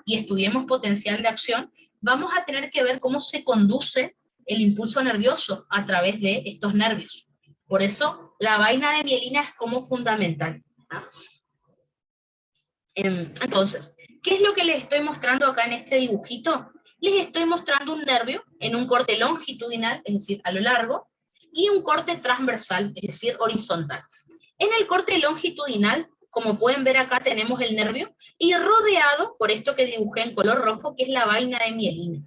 y estudiemos potencial de acción, vamos a tener que ver cómo se conduce el impulso nervioso a través de estos nervios. Por eso la vaina de mielina es como fundamental. Entonces, ¿qué es lo que les estoy mostrando acá en este dibujito? Les estoy mostrando un nervio en un corte longitudinal, es decir, a lo largo, y un corte transversal, es decir, horizontal. En el corte longitudinal, como pueden ver acá, tenemos el nervio, y rodeado por esto que dibujé en color rojo, que es la vaina de mielina.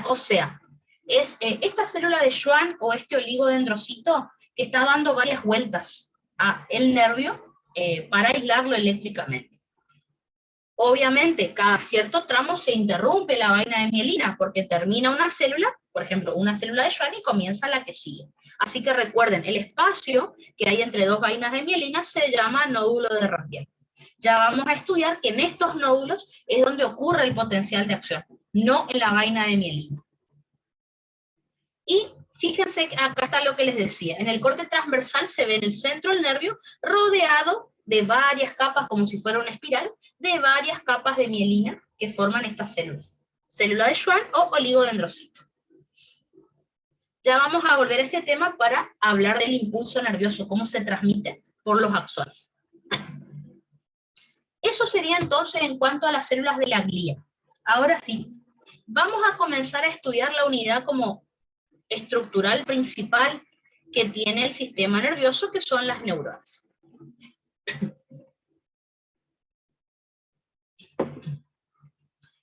O sea, es esta célula de Schwann o este oligodendrocito que está dando varias vueltas al nervio para aislarlo eléctricamente. Obviamente, cada cierto tramo se interrumpe la vaina de mielina porque termina una célula, por ejemplo, una célula de Schwann y comienza la que sigue. Así que recuerden, el espacio que hay entre dos vainas de mielina se llama nódulo de Rampier. Ya vamos a estudiar que en estos nódulos es donde ocurre el potencial de acción, no en la vaina de mielina. Y fíjense, acá está lo que les decía, en el corte transversal se ve en el centro del nervio rodeado de varias capas, como si fuera una espiral, de varias capas de mielina que forman estas células. Célula de Schwann o oligodendrocito. Ya vamos a volver a este tema para hablar del impulso nervioso, cómo se transmite por los axones. Eso sería entonces en cuanto a las células de la glía. Ahora sí, vamos a comenzar a estudiar la unidad como estructural principal que tiene el sistema nervioso, que son las neuronas.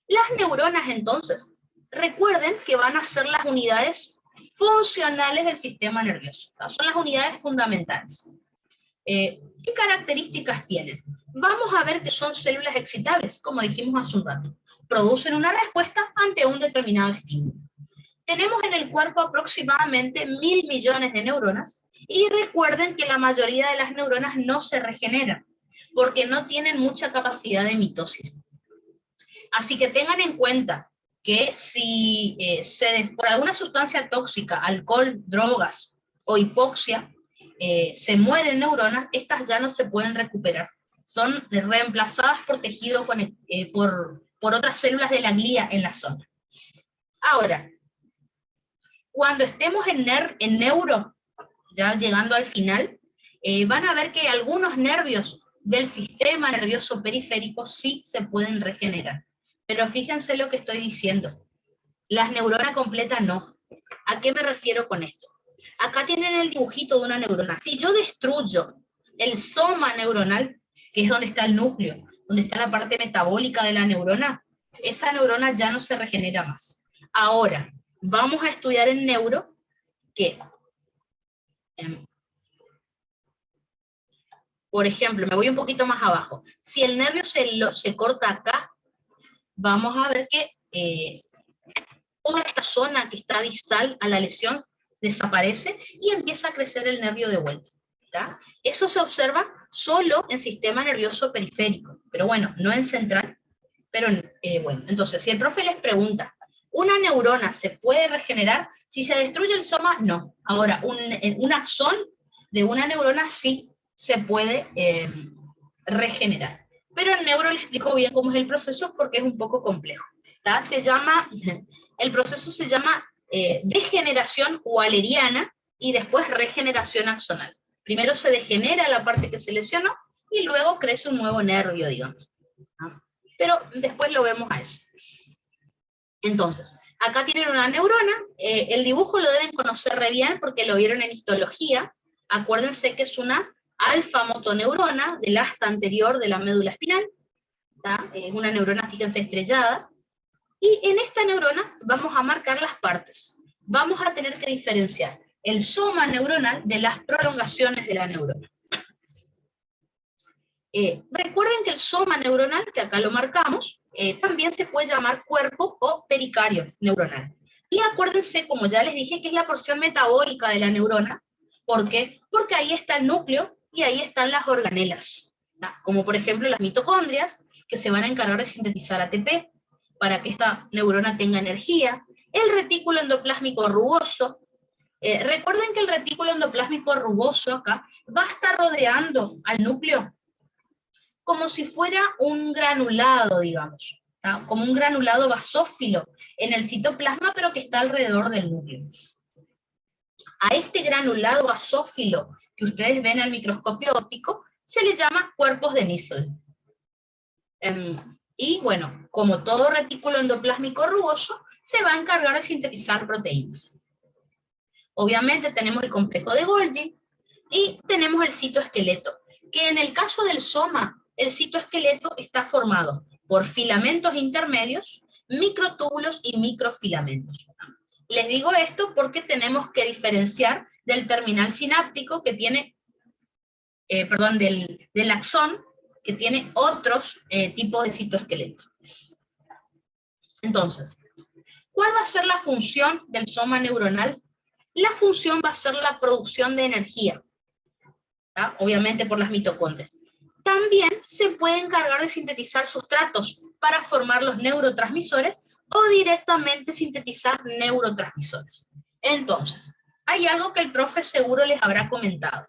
Las neuronas, entonces, recuerden que van a ser las unidades funcionales del sistema nervioso. Son las unidades fundamentales. ¿Qué características tienen? Vamos a ver que son células excitables, como dijimos hace un rato. Producen una respuesta ante un determinado estímulo. Tenemos en el cuerpo aproximadamente 1.000 millones de neuronas, y recuerden que la mayoría de las neuronas no se regeneran, porque no tienen mucha capacidad de mitosis. Así que tengan en cuenta que si por alguna sustancia tóxica, alcohol, drogas o hipoxia, se mueren neuronas, estas ya no se pueden recuperar. Son reemplazadas por tejido por otras células de la glía en la zona. Ahora, cuando estemos en neuro, ya llegando al final, van a ver que algunos nervios del sistema nervioso periférico sí se pueden regenerar. Pero fíjense lo que estoy diciendo. Las neuronas completas no. ¿A qué me refiero con esto? Acá tienen el dibujito de una neurona. Si yo destruyo el soma neuronal, que es donde está el núcleo, donde está la parte metabólica de la neurona, esa neurona ya no se regenera más. Ahora, vamos a estudiar en neuro que, por ejemplo, me voy un poquito más abajo. Si el nervio se corta acá, vamos a ver que toda esta zona que está distal a la lesión desaparece y empieza a crecer el nervio de vuelta. ¿Tá? Eso se observa solo en sistema nervioso periférico, pero bueno, no en central. Pero bueno, entonces, si el profe les pregunta, ¿una neurona se puede regenerar? Si se destruye el soma, no. Ahora, un axón de una neurona sí se puede regenerar. pero en neuro les explico bien cómo es el proceso porque es un poco complejo. ¿Tá? El proceso se llama degeneración waleriana y después regeneración axonal. Primero se degenera la parte que se lesionó y luego crece un nuevo nervio, digamos. ¿Ah? Pero después lo vemos a eso. Entonces, acá tienen una neurona, el dibujo lo deben conocer re bien porque lo vieron en histología. Acuérdense que es una alfa-motoneurona del asta anterior de la médula espinal. Es una neurona, fíjense, estrellada. Y en esta neurona vamos a marcar las partes. Vamos a tener que diferenciar el soma neuronal de las prolongaciones de la neurona. Recuerden que el soma neuronal, que acá lo marcamos, también se puede llamar cuerpo o pericardio neuronal. Y acuérdense, como ya les dije, que es la porción metabólica de la neurona. ¿Por qué? Porque ahí está el núcleo y ahí están las organelas. ¿No? Como por ejemplo las mitocondrias, que se van a encargar de sintetizar ATP para que esta neurona tenga energía. El retículo endoplásmico rugoso. Recuerden que el retículo endoplásmico rugoso acá va a estar rodeando al núcleo como si fuera un granulado, digamos, ¿tá? Como un granulado basófilo en el citoplasma, pero que está alrededor del núcleo. A este granulado basófilo que ustedes ven al microscopio óptico se le llama cuerpos de Nissl. Y bueno, como todo retículo endoplásmico rugoso, se va a encargar de sintetizar proteínas. Obviamente tenemos el complejo de Golgi y tenemos el citoesqueleto, que en el caso del soma, el citoesqueleto está formado por filamentos intermedios, microtúbulos y microfilamentos. Les digo esto porque tenemos que diferenciar del terminal sináptico que tiene, del axón, que tiene otros tipos de citoesqueleto. Entonces, ¿cuál va a ser la función del soma neuronal? La función va a ser la producción de energía, ¿tá? Obviamente por las mitocondrias. También se puede encargar de sintetizar sustratos para formar los neurotransmisores o directamente sintetizar neurotransmisores. Entonces, hay algo que el profe seguro les habrá comentado.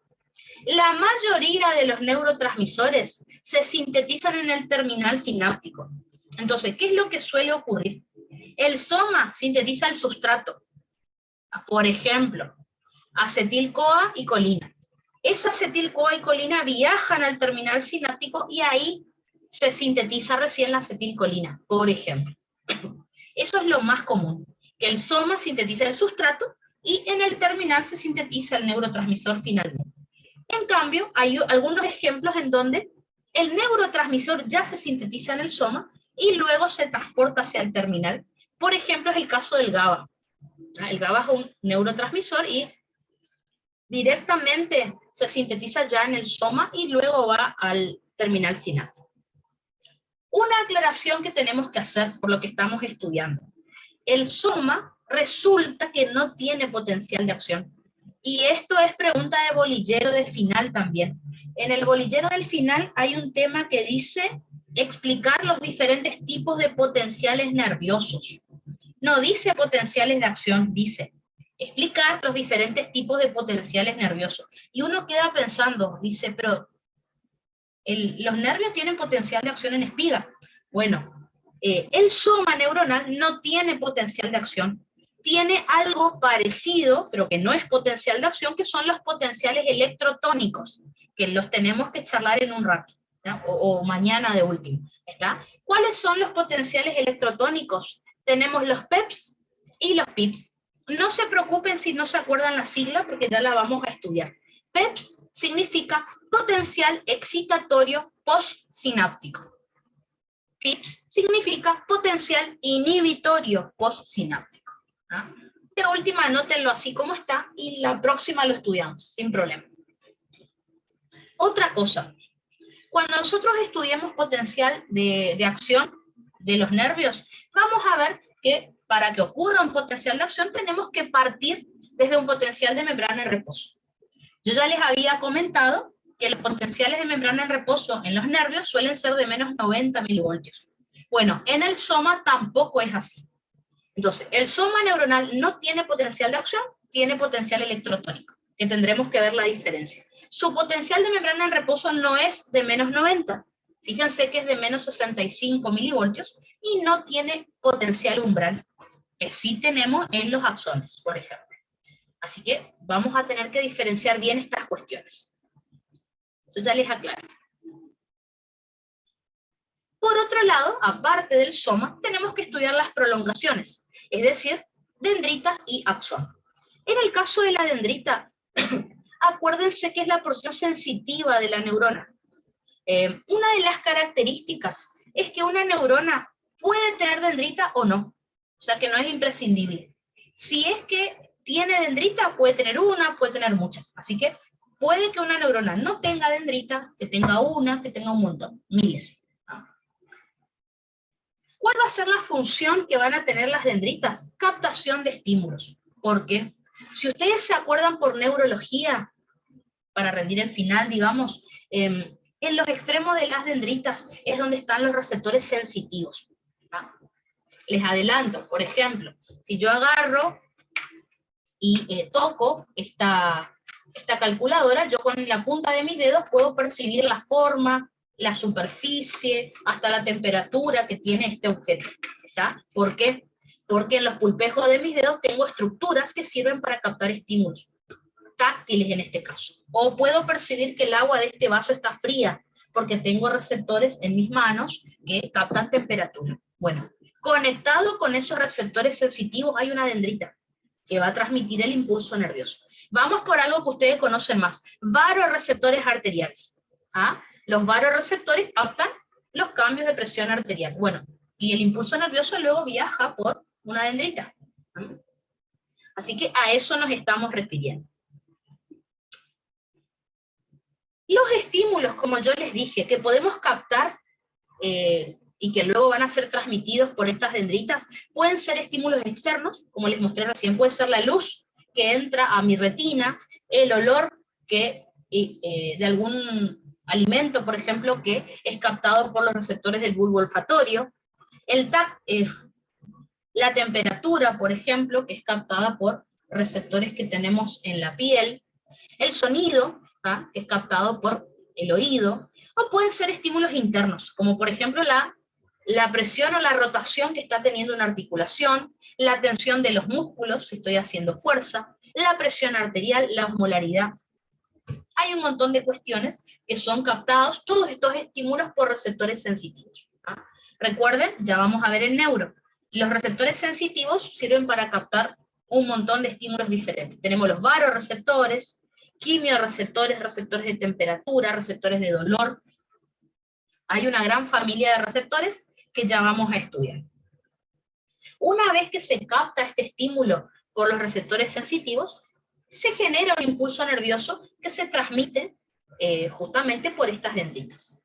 La mayoría de los neurotransmisores se sintetizan en el terminal sináptico. Entonces, ¿qué es lo que suele ocurrir? El soma sintetiza el sustrato. Por ejemplo, acetil-CoA y colina. Esa acetil-CoA y colina viajan al terminal sináptico y ahí se sintetiza recién la acetilcolina, por ejemplo. Eso es lo más común, que el soma sintetiza el sustrato y en el terminal se sintetiza el neurotransmisor finalmente. En cambio, hay algunos ejemplos en donde el neurotransmisor ya se sintetiza en el soma y luego se transporta hacia el terminal. Por ejemplo, es el caso del GABA. El GABA es un neurotransmisor y directamente se sintetiza ya en el soma y luego va al terminal sináptico. Una aclaración que tenemos que hacer por lo que estamos estudiando. El soma resulta que no tiene potencial de acción. Y esto es pregunta de bolillero de final también. En el bolillero del final hay un tema que dice explicar los diferentes tipos de potenciales nerviosos. No dice potenciales de acción, dice explicar los diferentes tipos de potenciales nerviosos. Y uno queda pensando, dice, pero los nervios tienen potencial de acción en espiga. Bueno, el soma neuronal no tiene potencial de acción. Tiene algo parecido, pero que no es potencial de acción, que son los potenciales electrotónicos, que los tenemos que charlar en un rato, ¿ya? O mañana de último. ¿Está? ¿Cuáles son los potenciales electrotónicos? Tenemos los PEPs y los PIPs. No se preocupen si no se acuerdan la sigla, porque ya la vamos a estudiar. PEPs significa potencial excitatorio postsináptico. PIPs significa potencial inhibitorio postsináptico. ¿Ah? De última, anótenlo así como está, y la próxima lo estudiamos, sin problema. Otra cosa, cuando nosotros estudiamos potencial de acción de los nervios, vamos a ver que para que ocurra un potencial de acción tenemos que partir desde un potencial de membrana en reposo. Yo ya les había comentado que los potenciales de membrana en reposo en los nervios suelen ser de menos 90 milivoltios. Bueno, en el soma tampoco es así. Entonces, el soma neuronal no tiene potencial de acción, tiene potencial electrotónico, que tendremos que ver la diferencia. Su potencial de membrana en reposo no es de menos 90, Fíjense que es de menos 65 milivoltios y no tiene potencial umbral, que sí tenemos en los axones, por ejemplo. Así que vamos a tener que diferenciar bien estas cuestiones. Eso ya les aclaro. Por otro lado, aparte del soma, tenemos que estudiar las prolongaciones, es decir, dendrita y axón. En el caso de la dendrita, acuérdense que es la porción sensitiva de la neurona. Una de las características es que una neurona puede tener dendrita o no, o sea que no es imprescindible. Si es que tiene dendrita, puede tener una, puede tener muchas, así que puede que una neurona no tenga dendrita, que tenga una, que tenga un montón, miles. ¿Cuál va a ser la función que van a tener las dendritas? Captación de estímulos. ¿Por qué? Si ustedes se acuerdan por neurología, para rendir el final, digamos, en los extremos de las dendritas es donde están los receptores sensitivos. ¿Ah? Les adelanto, por ejemplo, si yo agarro y toco esta calculadora, yo con la punta de mis dedos puedo percibir la forma, la superficie, hasta la temperatura que tiene este objeto. ¿Está? ¿Por qué? Porque en los pulpejos de mis dedos tengo estructuras que sirven para captar estímulos, táctiles en este caso. O puedo percibir que el agua de este vaso está fría, porque tengo receptores en mis manos que captan temperatura. Bueno, conectado con esos receptores sensitivos hay una dendrita que va a transmitir el impulso nervioso. Vamos por algo que ustedes conocen más, varoreceptores arteriales. ¿Ah? Los varoreceptores captan los cambios de presión arterial. Bueno, y el impulso nervioso luego viaja por una dendrita. Así que a eso nos estamos refiriendo. Los estímulos, como yo les dije, que podemos captar y que luego van a ser transmitidos por estas dendritas, pueden ser estímulos externos, como les mostré recién, puede ser la luz que entra a mi retina, el olor que, de algún alimento, por ejemplo, que es captado por los receptores del bulbo olfatorio, la temperatura, por ejemplo, que es captada por receptores que tenemos en la piel, el sonido, ¿ah? Que es captado por el oído, o pueden ser estímulos internos, como por ejemplo la presión o la rotación que está teniendo una articulación, la tensión de los músculos, si estoy haciendo fuerza, la presión arterial, la osmolaridad. Hay un montón de cuestiones que son captados, todos estos estímulos por receptores sensitivos. ¿Ah? Recuerden, ya vamos a ver el neuro. Los receptores sensitivos sirven para captar un montón de estímulos diferentes. Tenemos los varoreceptores, quimioreceptores, receptores de temperatura, receptores de dolor. Hay una gran familia de receptores que ya vamos a estudiar. Una vez que se capta este estímulo por los receptores sensitivos, se genera un impulso nervioso que se transmite justamente por estas dendritas.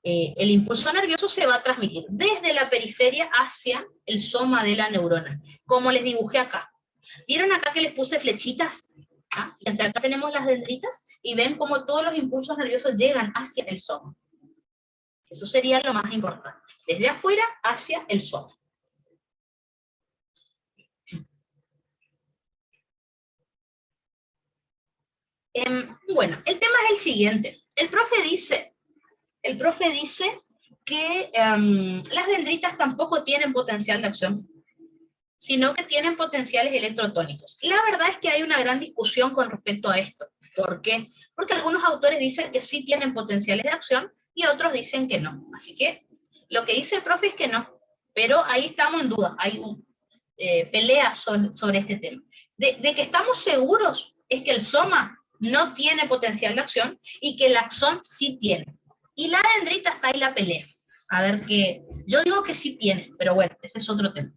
El impulso nervioso se va a transmitir desde la periferia hacia el soma de la neurona, como les dibujé acá. ¿Vieron acá que les puse flechitas? ¿Ah? Fíjense, acá tenemos las dendritas y ven cómo todos los impulsos nerviosos llegan hacia el soma. Eso sería lo más importante, desde afuera hacia el soma. Bueno, el tema es el siguiente. El profe dice que las dendritas tampoco tienen potencial de acción, sino que tienen potenciales electrotónicos. Y la verdad es que hay una gran discusión con respecto a esto. ¿Por qué? Porque algunos autores dicen que sí tienen potenciales de acción y otros dicen que no. Así que lo que dice el profe es que no, pero ahí estamos en duda, hay peleas sobre este tema. De que estamos seguros es que el soma no tiene potencial de acción y que el axón sí tiene. Y la dendrita está ahí la pelea. A ver qué. Yo digo que sí tiene, pero bueno, ese es otro tema.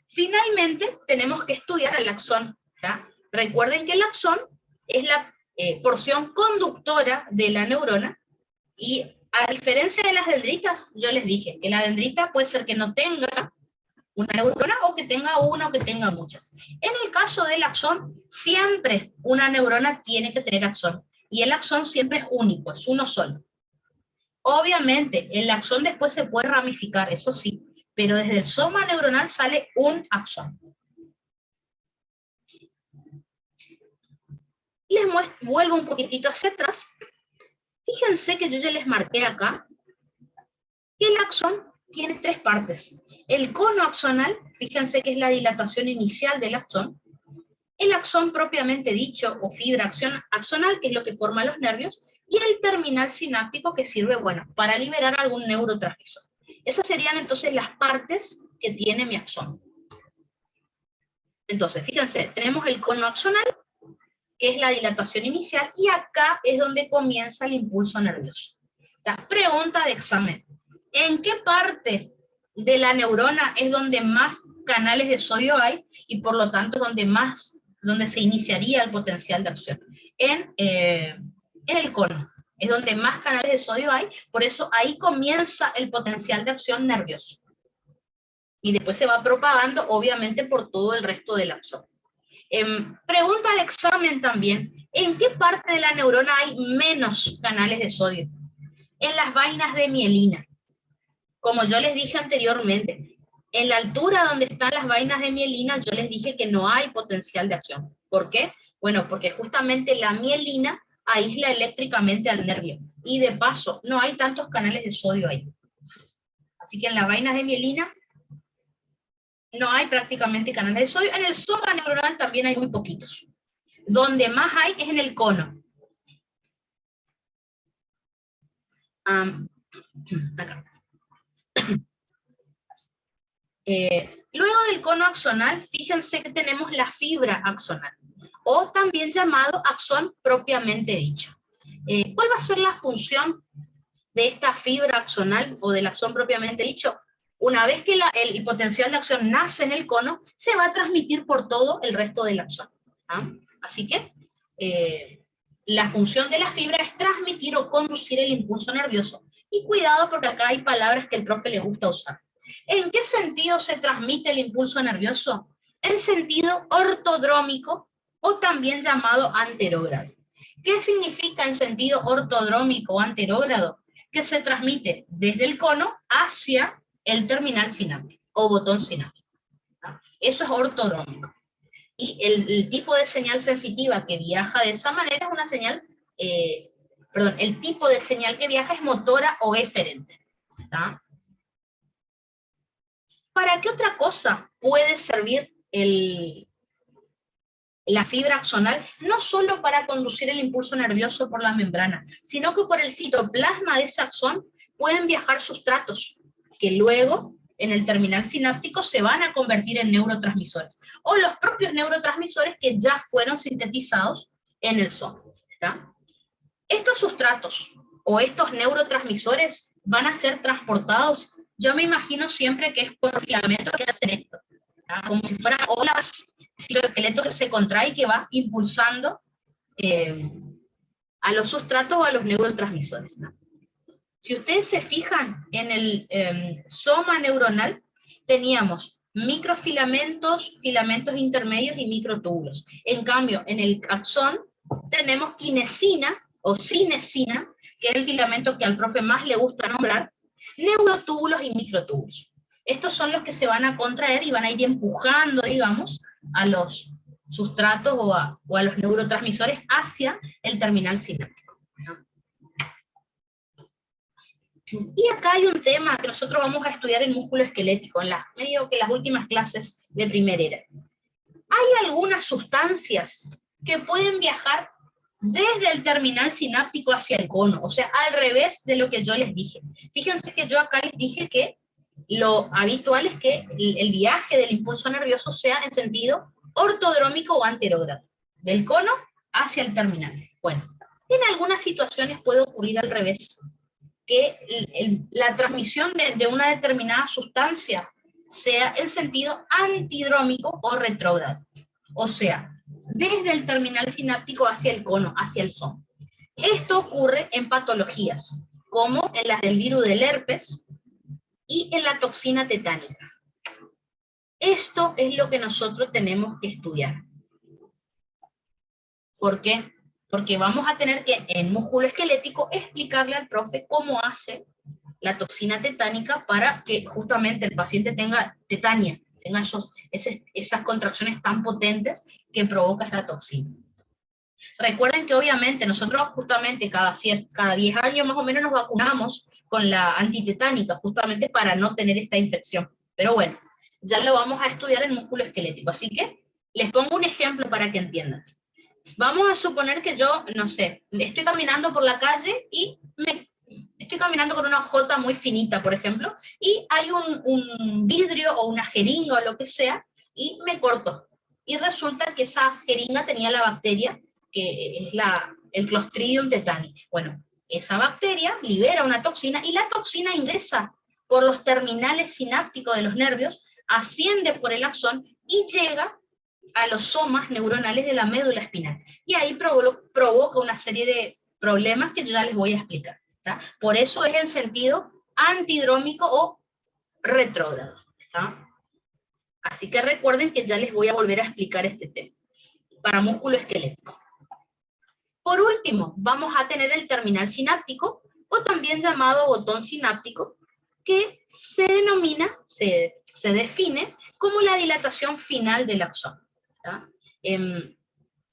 Finalmente, tenemos que estudiar el axón. ¿Ya? Recuerden que el axón es la porción conductora de la neurona y a diferencia de las dendritas, yo les dije que la dendrita puede ser que no tenga una neurona o que tenga una o que tenga muchas. En el caso del axón, siempre una neurona tiene que tener axón y el axón siempre es único, es uno solo. Obviamente, el axón después se puede ramificar, eso sí, pero desde el soma neuronal sale un axón. Les vuelvo un poquitito hacia atrás Fíjense que yo ya les marqué acá que el axón tiene tres partes. El cono axonal, fíjense que es la dilatación inicial del axón. El axón propiamente dicho, o fibra axonal, que es lo que forma los nervios, y el terminal sináptico, que sirve, bueno, para liberar algún neurotransmisor. Esas serían entonces las partes que tiene mi axón. Entonces, fíjense, tenemos el cono axonal, que es la dilatación inicial, y acá es donde comienza el impulso nervioso. La pregunta de examen: ¿en qué parte de la neurona es donde más canales de sodio hay y por lo tanto donde se iniciaría el potencial de acción? En el cono es donde más canales de sodio hay, por eso ahí comienza el potencial de acción nervioso. Y después se va propagando, obviamente, por todo el resto del axón. Pregunta de examen también: ¿en qué parte de la neurona hay menos canales de sodio? En las vainas de mielina. Como yo les dije anteriormente, en la altura donde están las vainas de mielina, yo les dije que no hay potencial de acción. ¿Por qué? Bueno, porque justamente la mielina aísla eléctricamente al nervio. Y de paso, no hay tantos canales de sodio ahí. Así que en las vainas de mielina no hay prácticamente canales de sodio. En el soma neuronal también hay muy poquitos. Donde más hay es en el cono. Acá. Luego del cono axonal, fíjense que tenemos la fibra axonal, o también llamado axón propiamente dicho. ¿Cuál va a ser la función de esta fibra axonal o del axón propiamente dicho? Una vez que el potencial de acción nace en el cono, se va a transmitir por todo el resto del axón. Así que la función de la fibra es transmitir o conducir el impulso nervioso. Y cuidado, porque acá hay palabras que el profe le gusta usar. ¿En qué sentido se transmite el impulso nervioso? En sentido ortodrómico, o también llamado anterógrado. ¿Qué significa en sentido ortodrómico o anterógrado? Que se transmite desde el cono hacia el terminal sináptico o botón sináptico. Eso es ortodrómico. Y el tipo de señal sensitiva que viaja de esa manera es una señal, el tipo de señal que viaja es motora o eferente. ¿Para qué otra cosa puede servir la fibra axonal? No solo para conducir el impulso nervioso por la membrana, sino que por el citoplasma de ese axón pueden viajar sustratos que luego en el terminal sináptico se van a convertir en neurotransmisores, o los propios neurotransmisores que ya fueron sintetizados en el soma. Estos sustratos o estos neurotransmisores van a ser transportados, yo me imagino siempre que es por filamentos que hacen esto, como si fueran olas, citoesqueleto que se contrae y que va impulsando a los sustratos o a los neurotransmisores. Si ustedes se fijan en el soma neuronal, teníamos microfilamentos, filamentos intermedios y microtúbulos. En cambio, en el axón tenemos kinesina o cinesina, que es el filamento que al profe más le gusta nombrar, neurotúbulos y microtúbulos. Estos son los que se van a contraer y van a ir empujando, digamos, a los sustratos o a los neurotransmisores hacia el terminal sináptico. Y acá hay un tema que nosotros vamos a estudiar en músculo esquelético, en medio que las últimas clases de primer era. Hay algunas sustancias que pueden viajar desde el terminal sináptico hacia el cono, o sea, al revés de lo que yo les dije. Fíjense que yo acá les dije que lo habitual es que el viaje del impulso nervioso sea en sentido ortodrómico o anterógrado, del cono hacia el terminal. Bueno, en algunas situaciones puede ocurrir al revés, que la transmisión de una determinada sustancia sea en sentido antidrómico o retrógrado, o sea, desde el terminal sináptico hacia el cono, hacia el soma. Esto ocurre en patologías, como en las del virus del herpes y en la toxina tetánica. Esto es lo que nosotros tenemos que estudiar. ¿Por qué? Porque vamos a tener que, en músculo esquelético, explicarle al profe cómo hace la toxina tetánica para que justamente el paciente tenga tetania, tenga esas contracciones tan potentes que provoca esta toxina. Recuerden que obviamente nosotros justamente cada 10 años más o menos nos vacunamos con la antitetánica, justamente para no tener esta infección. Pero bueno, ya lo vamos a estudiar en músculo esquelético. Así que les pongo un ejemplo para que entiendan. Vamos a suponer que yo, no sé, estoy caminando por la calle y estoy caminando con una jota muy finita, por ejemplo, y hay un vidrio o una jeringa o lo que sea, y me corto. Y resulta que esa jeringa tenía la bacteria, que es el Clostridium tetani. Bueno, esa bacteria libera una toxina y la toxina ingresa por los terminales sinápticos de los nervios, asciende por el axón y llega a los somas neuronales de la médula espinal. Y ahí provoca una serie de problemas que yo ya les voy a explicar. ¿Tá? Por eso es en sentido antidrómico o retrógrado. ¿Tá? Así que recuerden que ya les voy a volver a explicar este tema para músculo esquelético. Por último, vamos a tener el terminal sináptico, o también llamado botón sináptico, que se denomina, se define como la dilatación final del axón.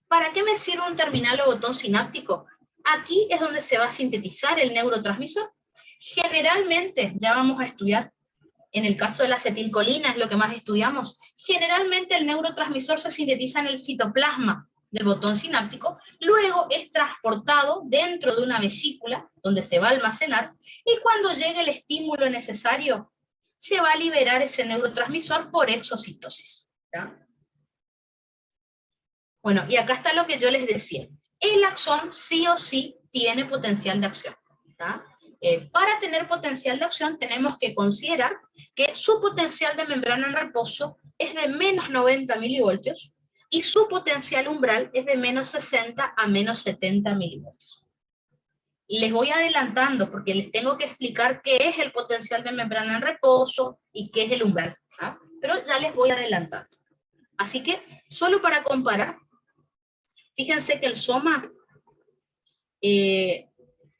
¿Para qué me sirve un terminal o botón sináptico? Aquí es donde se va a sintetizar el neurotransmisor. Generalmente, ya vamos a estudiar, en el caso de la acetilcolina es lo que más estudiamos, generalmente el neurotransmisor se sintetiza en el citoplasma del botón sináptico, luego es transportado dentro de una vesícula donde se va a almacenar, y cuando llegue el estímulo necesario, se va a liberar ese neurotransmisor por exocitosis. ¿Tá? Bueno, y acá está lo que yo les decía. El axón sí o sí tiene potencial de acción. ¿Tá? Para tener potencial de acción tenemos que considerar que su potencial de membrana en reposo es de menos 90 milivoltios y su potencial umbral es de menos 60 a menos 70 milivoltios. Y les voy adelantando porque les tengo que explicar qué es el potencial de membrana en reposo y qué es el umbral. ¿Tá? Pero ya les voy adelantando. Así que, solo para comparar, fíjense que el soma,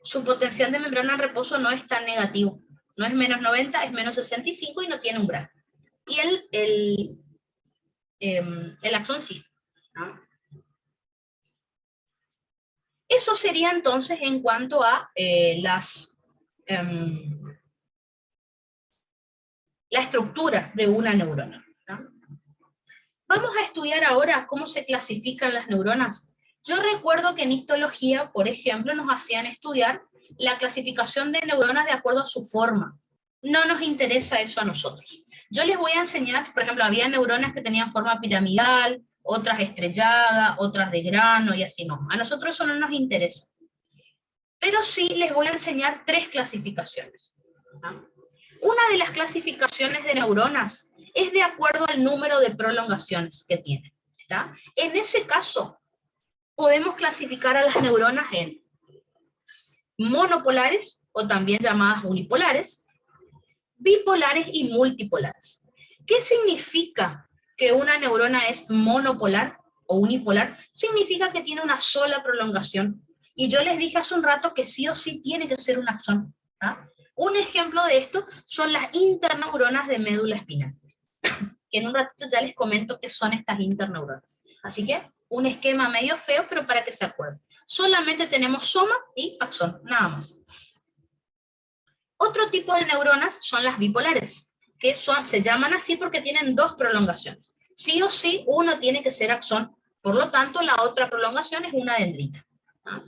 su potencial de membrana en reposo no es tan negativo. No es menos 90, es menos 65 y no tiene umbral. Y el axón sí. ¿No? Eso sería entonces en cuanto a la estructura de una neurona. ¿No? Vamos a estudiar ahora cómo se clasifican las neuronas. Yo recuerdo que en histología, por ejemplo, nos hacían estudiar la clasificación de neuronas de acuerdo a su forma. No nos interesa eso a nosotros. Yo les voy a enseñar, por ejemplo, había neuronas que tenían forma piramidal, otras estrelladas, otras de grano y así no. A nosotros eso no nos interesa. Pero sí les voy a enseñar 3 clasificaciones. ¿No? Una de las clasificaciones de neuronas es de acuerdo al número de prolongaciones que tienen. ¿Tá? En ese caso, podemos clasificar a las neuronas en monopolares, o también llamadas unipolares, bipolares y multipolares. ¿Qué significa que una neurona es monopolar o unipolar? Significa que tiene una sola prolongación. Y yo les dije hace un rato que sí o sí tiene que ser un axón. ¿Tá? Un ejemplo de esto son las interneuronas de médula espinal, que en un ratito ya les comento qué son estas interneuronas. Así que un esquema medio feo, pero para que se acuerden. Solamente tenemos soma y axón, nada más. Otro tipo de neuronas son las bipolares, que se llaman así porque tienen 2 prolongaciones. Sí o sí, uno tiene que ser axón, por lo tanto la otra prolongación es una dendrita. ¿Ah?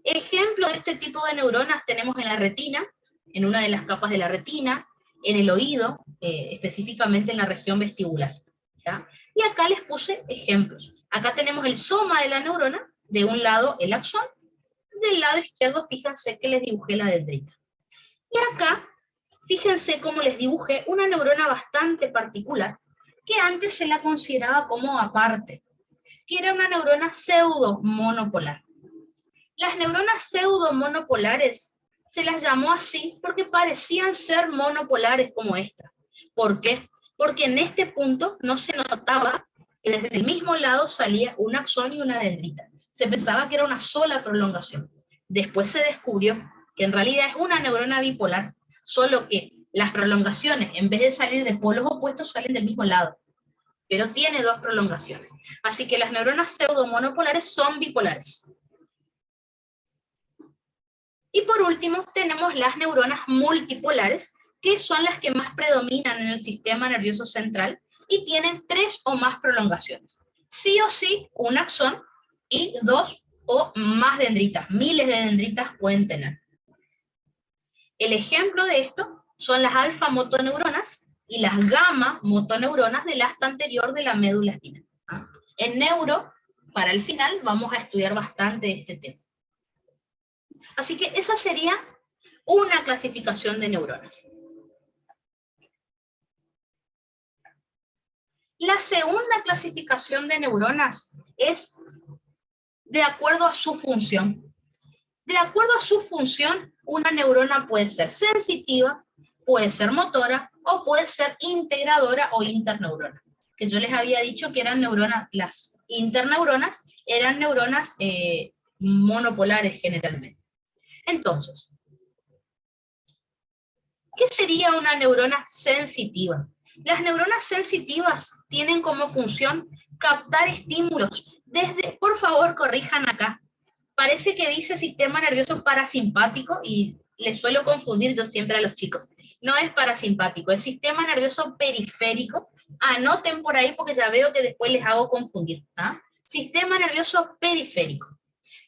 Ejemplo de este tipo de neuronas tenemos en la retina, en una de las capas de la retina, en el oído, específicamente en la región vestibular. ¿Ya? Y acá les puse ejemplos. Acá tenemos el soma de la neurona, de un lado el axón, del lado izquierdo fíjense que les dibujé la dendrita. Y acá, fíjense cómo les dibujé una neurona bastante particular, que antes se la consideraba como aparte, que era una neurona pseudo-monopolar. Las neuronas pseudo-monopolares se las llamó así porque parecían ser monopolares como esta. ¿Por qué? Porque en este punto no se notaba que desde el mismo lado salía un axón y una dendrita. Se pensaba que era una sola prolongación. Después se descubrió que en realidad es una neurona bipolar, solo que las prolongaciones, en vez de salir de polos opuestos, salen del mismo lado. pero tiene dos prolongaciones. Así que las neuronas pseudomonopolares son bipolares. Y por último, tenemos las neuronas multipolares, que son las que más predominan en el sistema nervioso central y tienen 3 o más prolongaciones. Sí o sí, un axón y 2 o más dendritas, miles de dendritas pueden tener. El ejemplo de esto son las alfa motoneuronas y las gamma motoneuronas del asta anterior de la médula espinal. En neuro, para el final, vamos a estudiar bastante este tema. Así que esa sería una clasificación de neuronas. La segunda clasificación de neuronas es de acuerdo a su función. De acuerdo a su función, una neurona puede ser sensitiva, puede ser motora, o puede ser integradora o interneurona. Que yo les había dicho que eran neuronas, las interneuronas eran neuronas monopolares generalmente. Entonces, ¿qué sería una neurona sensitiva? Las neuronas sensitivas tienen como función captar estímulos desde, por favor, corrijan acá. Parece que dice sistema nervioso parasimpático y les suelo confundir yo siempre a los chicos. No es parasimpático, es sistema nervioso periférico. Anoten por ahí porque ya veo que después les hago confundir. Sistema nervioso periférico.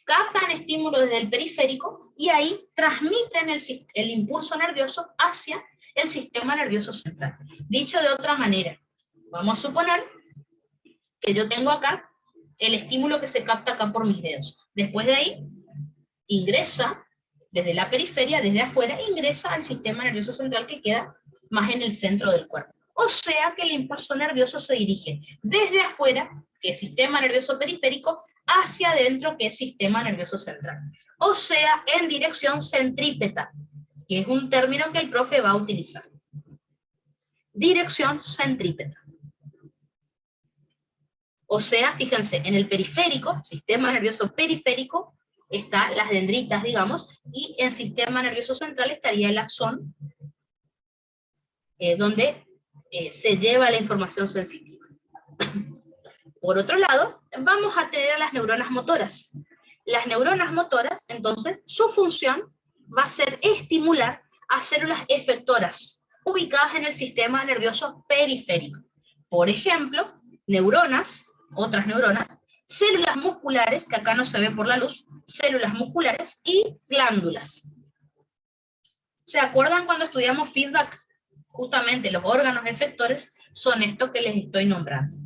Captan estímulos desde el periférico y ahí transmiten el impulso nervioso hacia el sistema nervioso central. Dicho de otra manera, vamos a suponer que yo tengo acá el estímulo que se capta acá por mis dedos. Después de ahí, ingresa desde la periferia, desde afuera, ingresa al sistema nervioso central que queda más en el centro del cuerpo. O sea que el impulso nervioso se dirige desde afuera, que es sistema nervioso periférico, hacia adentro, que es sistema nervioso central. O sea, en dirección centrípeta, que es un término que el profe va a utilizar. Dirección centrípeta. O sea, fíjense, en el periférico, sistema nervioso periférico, están las dendritas, digamos, y en sistema nervioso central estaría el axón, donde se lleva la información sensitiva. Por otro lado, vamos a tener a las neuronas motoras. Las neuronas motoras, entonces, su función va a ser estimular a células efectoras ubicadas en el sistema nervioso periférico. Por ejemplo, neuronas, otras neuronas, células musculares, que acá no se ve por la luz, células musculares y glándulas. ¿Se acuerdan cuando estudiamos feedback? Justamente los órganos efectores son estos que les estoy nombrando.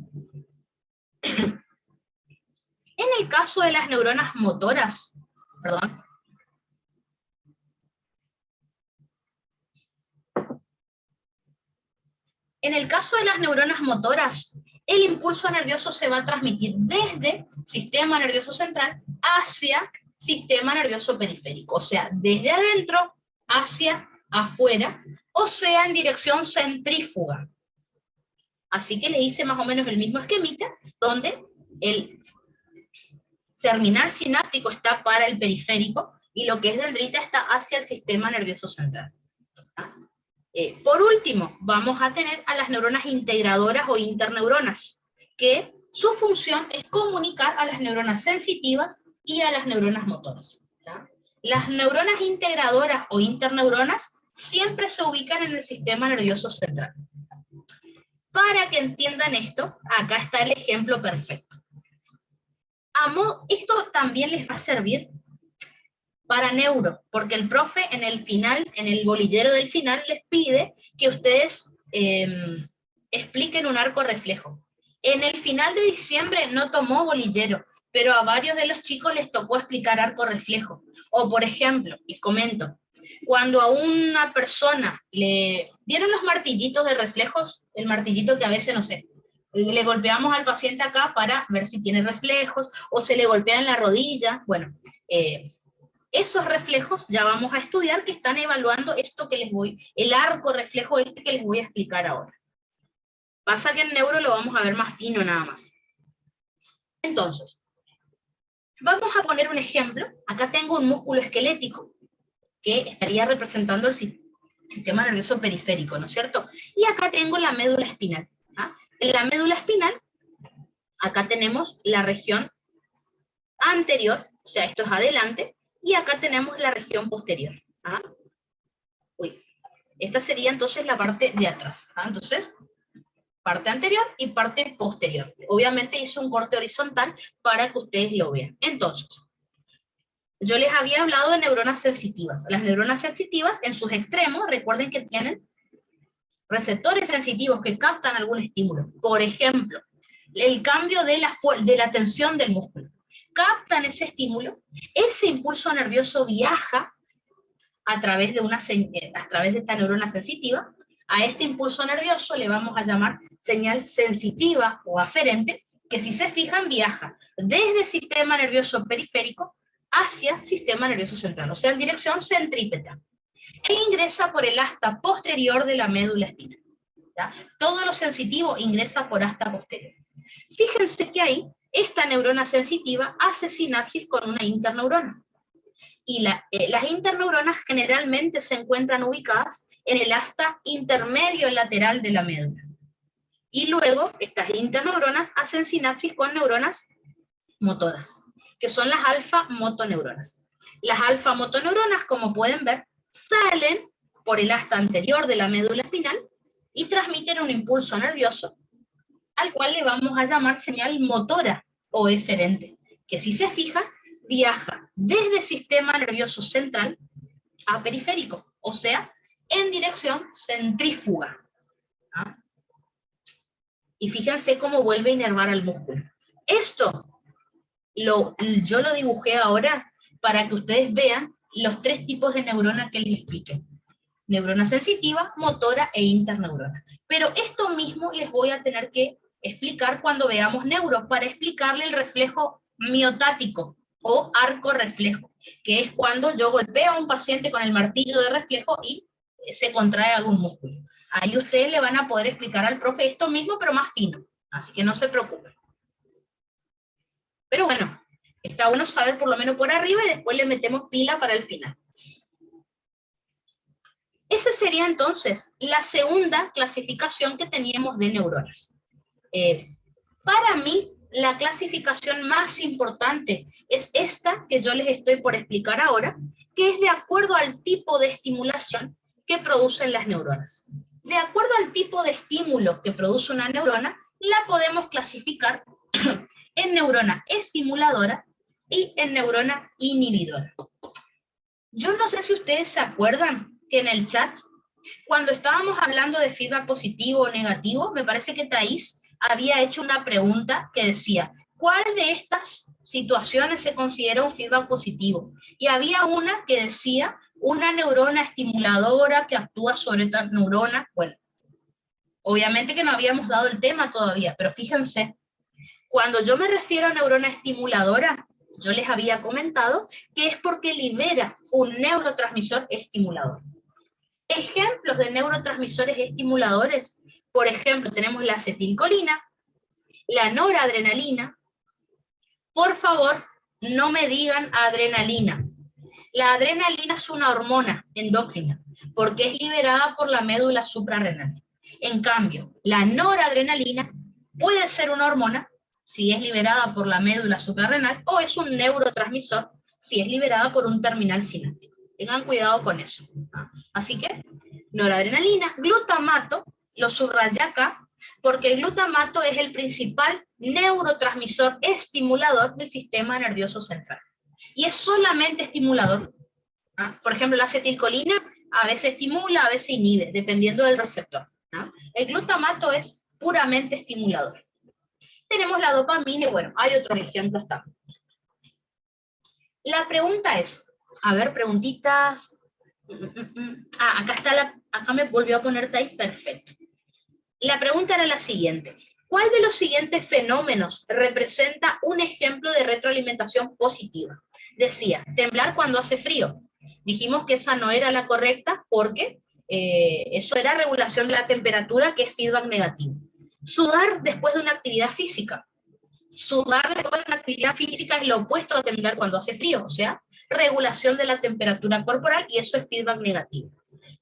En el caso de las neuronas motoras, perdón, en el caso de las neuronas motoras, el impulso nervioso se va a transmitir desde sistema nervioso central hacia sistema nervioso periférico, o sea, desde adentro hacia afuera, o sea, en dirección centrífuga. Así que les hice más o menos el mismo esquemita, donde el terminal sináptico está para el periférico y lo que es dendrita está hacia el sistema nervioso central. Por último, vamos a tener a las neuronas integradoras o interneuronas, que su función es comunicar a las neuronas sensitivas y a las neuronas motoras. Las neuronas integradoras o interneuronas siempre se ubican en el sistema nervioso central. Para que entiendan esto, acá está el ejemplo perfecto. Esto también les va a servir para neuro, porque el profe en el final, en el bolillero del final, les pide que ustedes expliquen un arco reflejo. En el final de diciembre no tomó bolillero, pero a varios de los chicos les tocó explicar arco reflejo. O por ejemplo, les comento, cuando a una persona ¿vieron los martillitos de reflejos? El martillito que a veces, no sé, le golpeamos al paciente acá para ver si tiene reflejos, o se le golpea en la rodilla. Bueno, esos reflejos ya vamos a estudiar, que están evaluando esto que el arco reflejo este que les voy a explicar ahora. Pasa que en neuro lo vamos a ver más fino nada más. Entonces, vamos a poner un ejemplo. Acá tengo un músculo esquelético que estaría representando el sistema nervioso periférico, ¿no es cierto? Y acá tengo la médula espinal. En la médula espinal, acá tenemos la región anterior, o sea, esto es adelante, y acá tenemos la región posterior. ¿Ah? Uy, esta sería entonces la parte de atrás. ¿Ah? Entonces, parte anterior y parte posterior. Obviamente hice un corte horizontal para que ustedes lo vean. Entonces, yo les había hablado de neuronas sensitivas. Las neuronas sensitivas, en sus extremos, recuerden que tienen receptores sensitivos que captan algún estímulo. Por ejemplo, el cambio de la tensión del músculo. Captan ese estímulo, ese impulso nervioso viaja a través de esta neurona sensitiva. A este impulso nervioso le vamos a llamar señal sensitiva o aferente, que si se fijan viaja desde el sistema nervioso periférico hacia sistema nervioso central, o sea, en dirección centrípeta, e ingresa por el asta posterior de la médula espinal. ¿Ya? Todo lo sensitivo ingresa por asta posterior. Fíjense que ahí, esta neurona sensitiva hace sinapsis con una interneurona. Y las interneuronas generalmente se encuentran ubicadas en el asta intermedio lateral de la médula. Y luego, estas interneuronas hacen sinapsis con neuronas motoras, que son las alfa-motoneuronas. Las alfa-motoneuronas, como pueden ver, salen por el asta anterior de la médula espinal y transmiten un impulso nervioso, al cual le vamos a llamar señal motora o eferente, que si se fijan, viaja desde el sistema nervioso central a periférico, o sea, en dirección centrífuga. ¿Ah? Y fíjense cómo vuelve a inervar al músculo. Esto yo lo dibujé ahora para que ustedes vean los tres tipos de neuronas que les expliqué. Neurona sensitiva, motora e interneurona. Pero esto mismo les voy a tener que explicar cuando veamos neuro, para explicarle el reflejo miotático o arco reflejo, que es cuando yo golpeo a un paciente con el martillo de reflejo y se contrae algún músculo. Ahí ustedes le van a poder explicar al profe esto mismo, pero más fino, así que no se preocupen. Pero bueno, está bueno saber por lo menos por arriba y después le metemos pila para el final. Esa sería entonces la segunda clasificación que teníamos de neuronas. Para mí, la clasificación más importante es esta que yo les estoy por explicar ahora, que es de acuerdo al tipo de estimulación que producen las neuronas. De acuerdo al tipo de estímulo que produce una neurona, la podemos clasificar en neurona estimuladora y en neurona inhibidora. Yo no sé si ustedes se acuerdan que en el chat, cuando estábamos hablando de feedback positivo o negativo, me parece que Thais había hecho una pregunta que decía, ¿cuál de estas situaciones se considera un feedback positivo? Y había una que decía, una neurona estimuladora que actúa sobre otra neurona. Bueno, obviamente que no habíamos dado el tema todavía, pero fíjense, cuando yo me refiero a neurona estimuladora, yo les había comentado que es porque libera un neurotransmisor estimulador. Ejemplos de neurotransmisores estimuladores, por ejemplo, tenemos la acetilcolina, la noradrenalina. Por favor, no me digan adrenalina. La adrenalina es una hormona endócrina, porque es liberada por la médula suprarrenal. En cambio, la noradrenalina puede ser una hormona, si es liberada por la médula suprarrenal, o es un neurotransmisor, si es liberada por un terminal sináptico. Tengan cuidado con eso. Así que, noradrenalina, glutamato, lo subrayé acá, porque el glutamato es el principal neurotransmisor estimulador del sistema nervioso central. Y es solamente estimulador. ¿Ah? Por ejemplo, la acetilcolina a veces estimula, a veces inhibe, dependiendo del receptor. ¿Ah? El glutamato es puramente estimulador. Tenemos la dopamina, y bueno, hay otros ejemplos también. La pregunta es, a ver, preguntitas. Acá está acá me volvió a poner Thais, perfecto. La pregunta era la siguiente. ¿Cuál de los siguientes fenómenos representa un ejemplo de retroalimentación positiva? Decía, temblar cuando hace frío. Dijimos que esa no era la correcta porque eso era regulación de la temperatura, que es feedback negativo. Sudar después de una actividad física. Sudar después de una actividad física es lo opuesto a temblar cuando hace frío, o sea, regulación de la temperatura corporal, y eso es feedback negativo.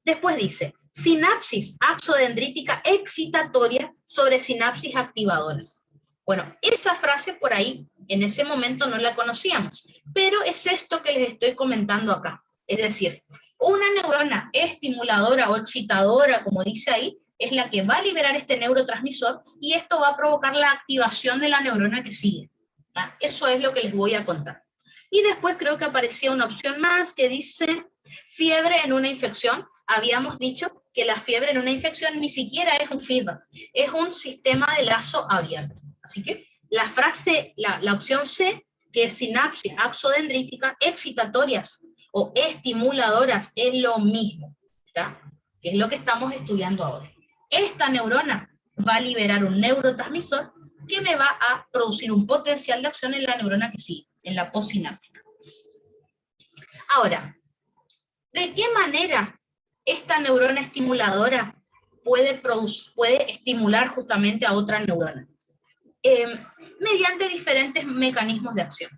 Después dice, sinapsis axodendrítica excitatoria sobre sinapsis activadoras. Bueno, esa frase por ahí, en ese momento no la conocíamos, pero es esto que les estoy comentando acá. Es decir, una neurona estimuladora o excitadora, como dice ahí, es la que va a liberar este neurotransmisor y esto va a provocar la activación de la neurona que sigue. ¿Ah? Eso es lo que les voy a contar. Y después creo que aparecía una opción más que dice fiebre en una infección. Habíamos dicho que la fiebre en una infección ni siquiera es un feedback, es un sistema de lazo abierto. Así que la frase, la opción C, que es sinapsis axodendrítica excitatorias o estimuladoras, es lo mismo, ¿tá? Que es lo que estamos estudiando ahora. Esta neurona va a liberar un neurotransmisor que me va a producir un potencial de acción en la neurona que sigue, en la postsináptica. Ahora, ¿de qué manera esta neurona estimuladora puede estimular justamente a otra neurona? Mediante diferentes mecanismos de acción.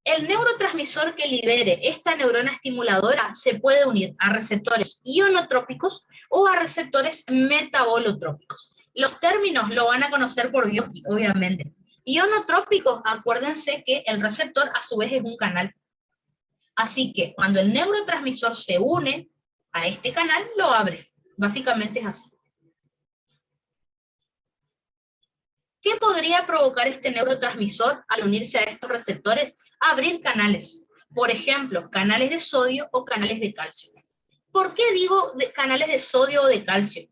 El neurotransmisor que libere esta neurona estimuladora se puede unir a receptores ionotrópicos o a receptores metabolotrópicos. Los términos lo van a conocer por Bioki, obviamente. Ionotrópicos, acuérdense que el receptor a su vez es un canal. Así que cuando el neurotransmisor se une a este canal, lo abre. Básicamente es así. ¿Qué podría provocar este neurotransmisor al unirse a estos receptores? Abrir canales. Por ejemplo, canales de sodio o canales de calcio. ¿Por qué digo canales de sodio o de calcio?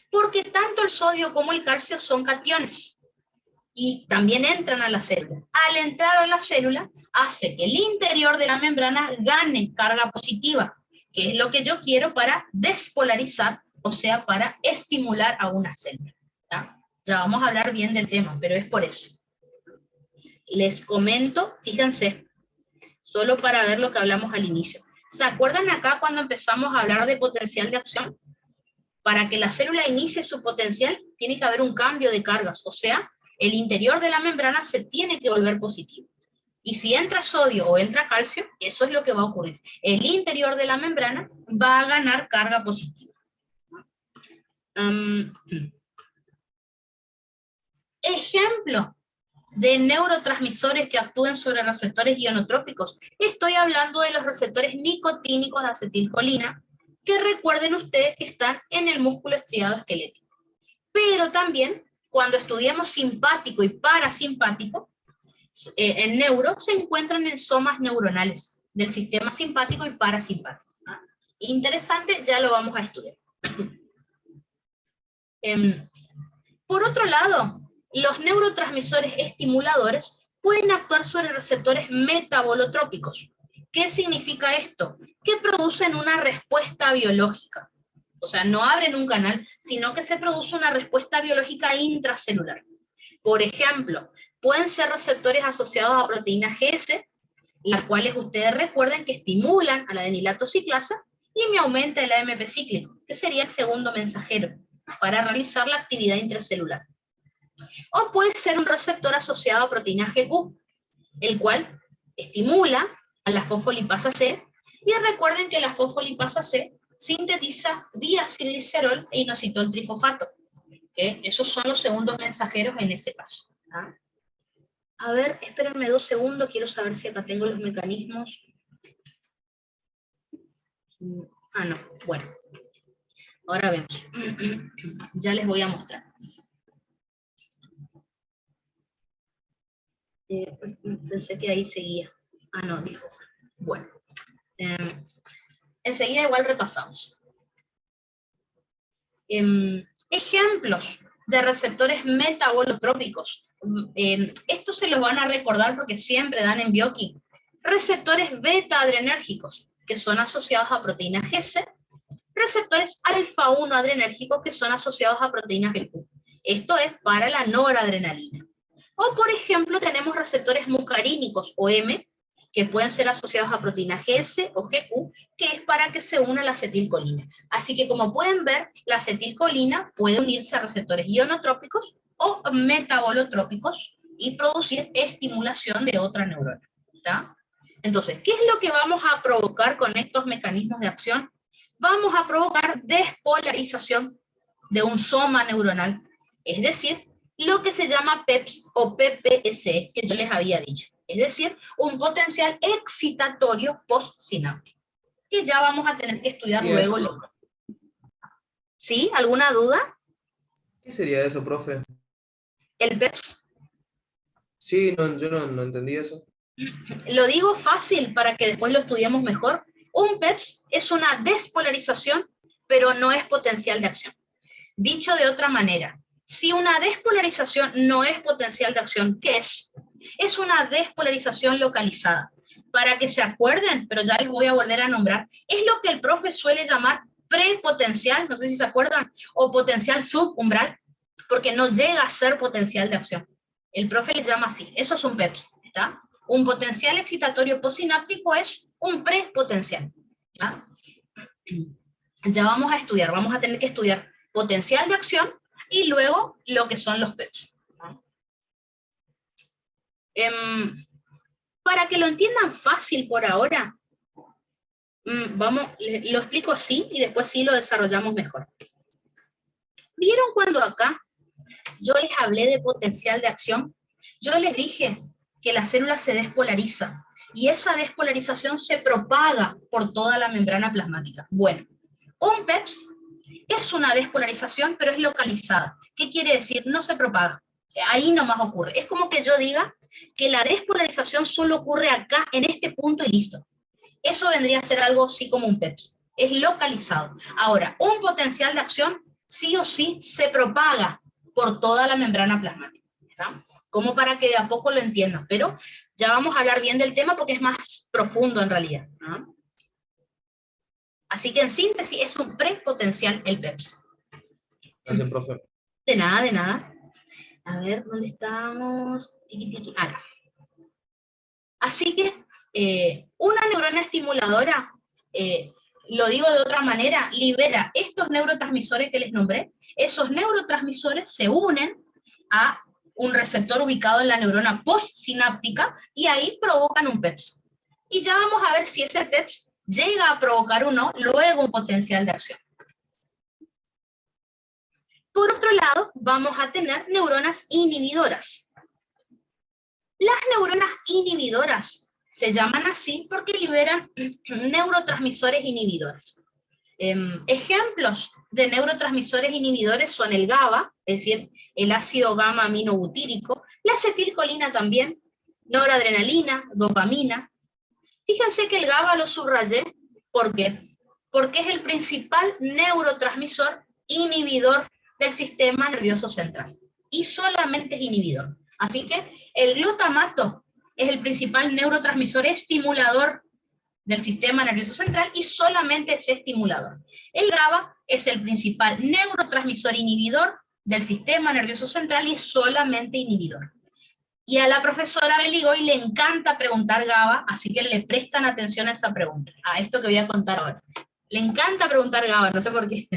Porque tanto el sodio como el calcio son cationes y también entran a la célula. Al entrar a la célula, hace que el interior de la membrana gane carga positiva, que es lo que yo quiero para despolarizar, o sea, para estimular a una célula. ¿Tá? Ya vamos a hablar bien del tema, pero es por eso. Les comento, fíjense, solo para ver lo que hablamos al inicio. ¿Se acuerdan acá cuando empezamos a hablar de potencial de acción? Para que la célula inicie su potencial, tiene que haber un cambio de cargas, o sea, el interior de la membrana se tiene que volver positivo. Y si entra sodio o entra calcio, eso es lo que va a ocurrir. El interior de la membrana va a ganar carga positiva. Ejemplo de neurotransmisores que actúen sobre receptores ionotrópicos. Estoy hablando de los receptores nicotínicos de acetilcolina, que recuerden ustedes que están en el músculo estriado esquelético. Pero también, cuando estudiamos simpático y parasimpático, en neuro se encuentran en somas neuronales del sistema simpático y parasimpático. ¿Ah? Interesante, ya lo vamos a estudiar. Por otro lado, los neurotransmisores estimuladores pueden actuar sobre receptores metabolotrópicos. ¿Qué significa esto? Que producen una respuesta biológica. O sea, no abren un canal, sino que se produce una respuesta biológica intracelular. Por ejemplo, pueden ser receptores asociados a proteínas GS, las cuales ustedes recuerden que estimulan a la adenilato ciclasa y me aumenta el AMP cíclico, que sería el segundo mensajero, para realizar la actividad intracelular. O puede ser un receptor asociado a proteína GQ, el cual estimula a la fosfolipasa C, y recuerden que la fosfolipasa C sintetiza diacilglicerol e inositol trifosfato. Esos son los segundos mensajeros en ese caso. ¿Ah? A ver, espérenme 2 segundos, quiero saber si acá tengo los mecanismos. Ah, no, bueno. Ahora vemos. Ya les voy a mostrar. Pensé que ahí seguía. Ah, no, dijo. Bueno. Enseguida igual repasamos. Ejemplos de receptores metabolotrópicos. Estos se los van a recordar porque siempre dan en Bioki. Receptores beta-adrenérgicos, que son asociados a proteínas GC. Receptores alfa-1 adrenérgicos, que son asociados a proteínas GQ. Esto es para la noradrenalina. O, por ejemplo, tenemos receptores muscarínicos, o M, que pueden ser asociados a proteínas GS o GQ, que es para que se una la acetilcolina. Así que, como pueden ver, la acetilcolina puede unirse a receptores ionotrópicos o metabolotrópicos y producir estimulación de otra neurona. ¿Está? Entonces, ¿qué es lo que vamos a provocar con estos mecanismos de acción? vamos a provocar despolarización de un soma neuronal, es decir, lo que se llama PEPS o PPS, que yo les había dicho, es decir, un potencial excitatorio postsináptico, que ya vamos a tener que estudiar ¿Y luego. eso, profe? ¿Sí? ¿Alguna duda? ¿Qué sería eso, profe? El PEPS. Sí, no, yo no entendí eso. Lo digo fácil para que después lo estudiemos mejor. Un PEPS es una despolarización, pero no es potencial de acción. Dicho de otra manera, si una despolarización no es potencial de acción, ¿qué es? Es una despolarización localizada. Para que se acuerden, pero ya les voy a volver a nombrar, es lo que el profe suele llamar prepotencial, no sé si se acuerdan, o potencial subumbral, porque no llega a ser potencial de acción. El profe les llama así, eso es un PEPS, ¿está? Un potencial excitatorio postsináptico es un prepotencial. ¿Está? Ya vamos a estudiar, vamos a tener que estudiar potencial de acción y luego lo que son los PEPS. Para que lo entiendan fácil por ahora, lo explico así y después sí lo desarrollamos mejor. ¿Vieron cuando acá yo les hablé de potencial de acción? Yo les dije que la célula se despolariza y esa despolarización se propaga por toda la membrana plasmática. Bueno, un PEPS es una despolarización, pero es localizada. ¿Qué quiere decir? No se propaga. Ahí nomás ocurre. Es como que yo diga que la despolarización solo ocurre acá, en este punto y listo. Eso vendría a ser algo así como un PEPS. Es localizado. Ahora, un potencial de acción sí o sí se propaga por toda la membrana plasmática. ¿Está? Como para que de a poco lo entiendan. Pero ya vamos a hablar bien del tema porque es más profundo en realidad, ¿no? Así que en síntesis es un prepotencial el PEPS. Gracias, profe. De nada, de nada. A ver, ¿dónde estamos? Tiki, tiki, acá. Así que una neurona estimuladora, lo digo de otra manera, libera estos neurotransmisores que les nombré. Esos neurotransmisores se unen a un receptor ubicado en la neurona postsináptica y ahí provocan un PEPS. Y ya vamos a ver si ese PEPS llega a provocar o no luego un potencial de acción. Por otro lado, vamos a tener neuronas inhibidoras. Las neuronas inhibidoras se llaman así porque liberan neurotransmisores inhibidores. Ejemplos de neurotransmisores inhibidores son el GABA, es decir, el ácido gamma aminobutírico, la acetilcolina también, noradrenalina, dopamina. Fíjense que el GABA lo subrayé, ¿por qué? Porque es el principal neurotransmisor inhibidor del sistema nervioso central, y solamente es inhibidor. Así que el glutamato es el principal neurotransmisor estimulador del sistema nervioso central y solamente es estimulador. El GABA es el principal neurotransmisor inhibidor del sistema nervioso central y es solamente inhibidor. Y a la profesora Beligoy le encanta preguntar GABA, así que le prestan atención a esa pregunta, a esto que voy a contar ahora. Le encanta preguntar GABA, no sé por qué.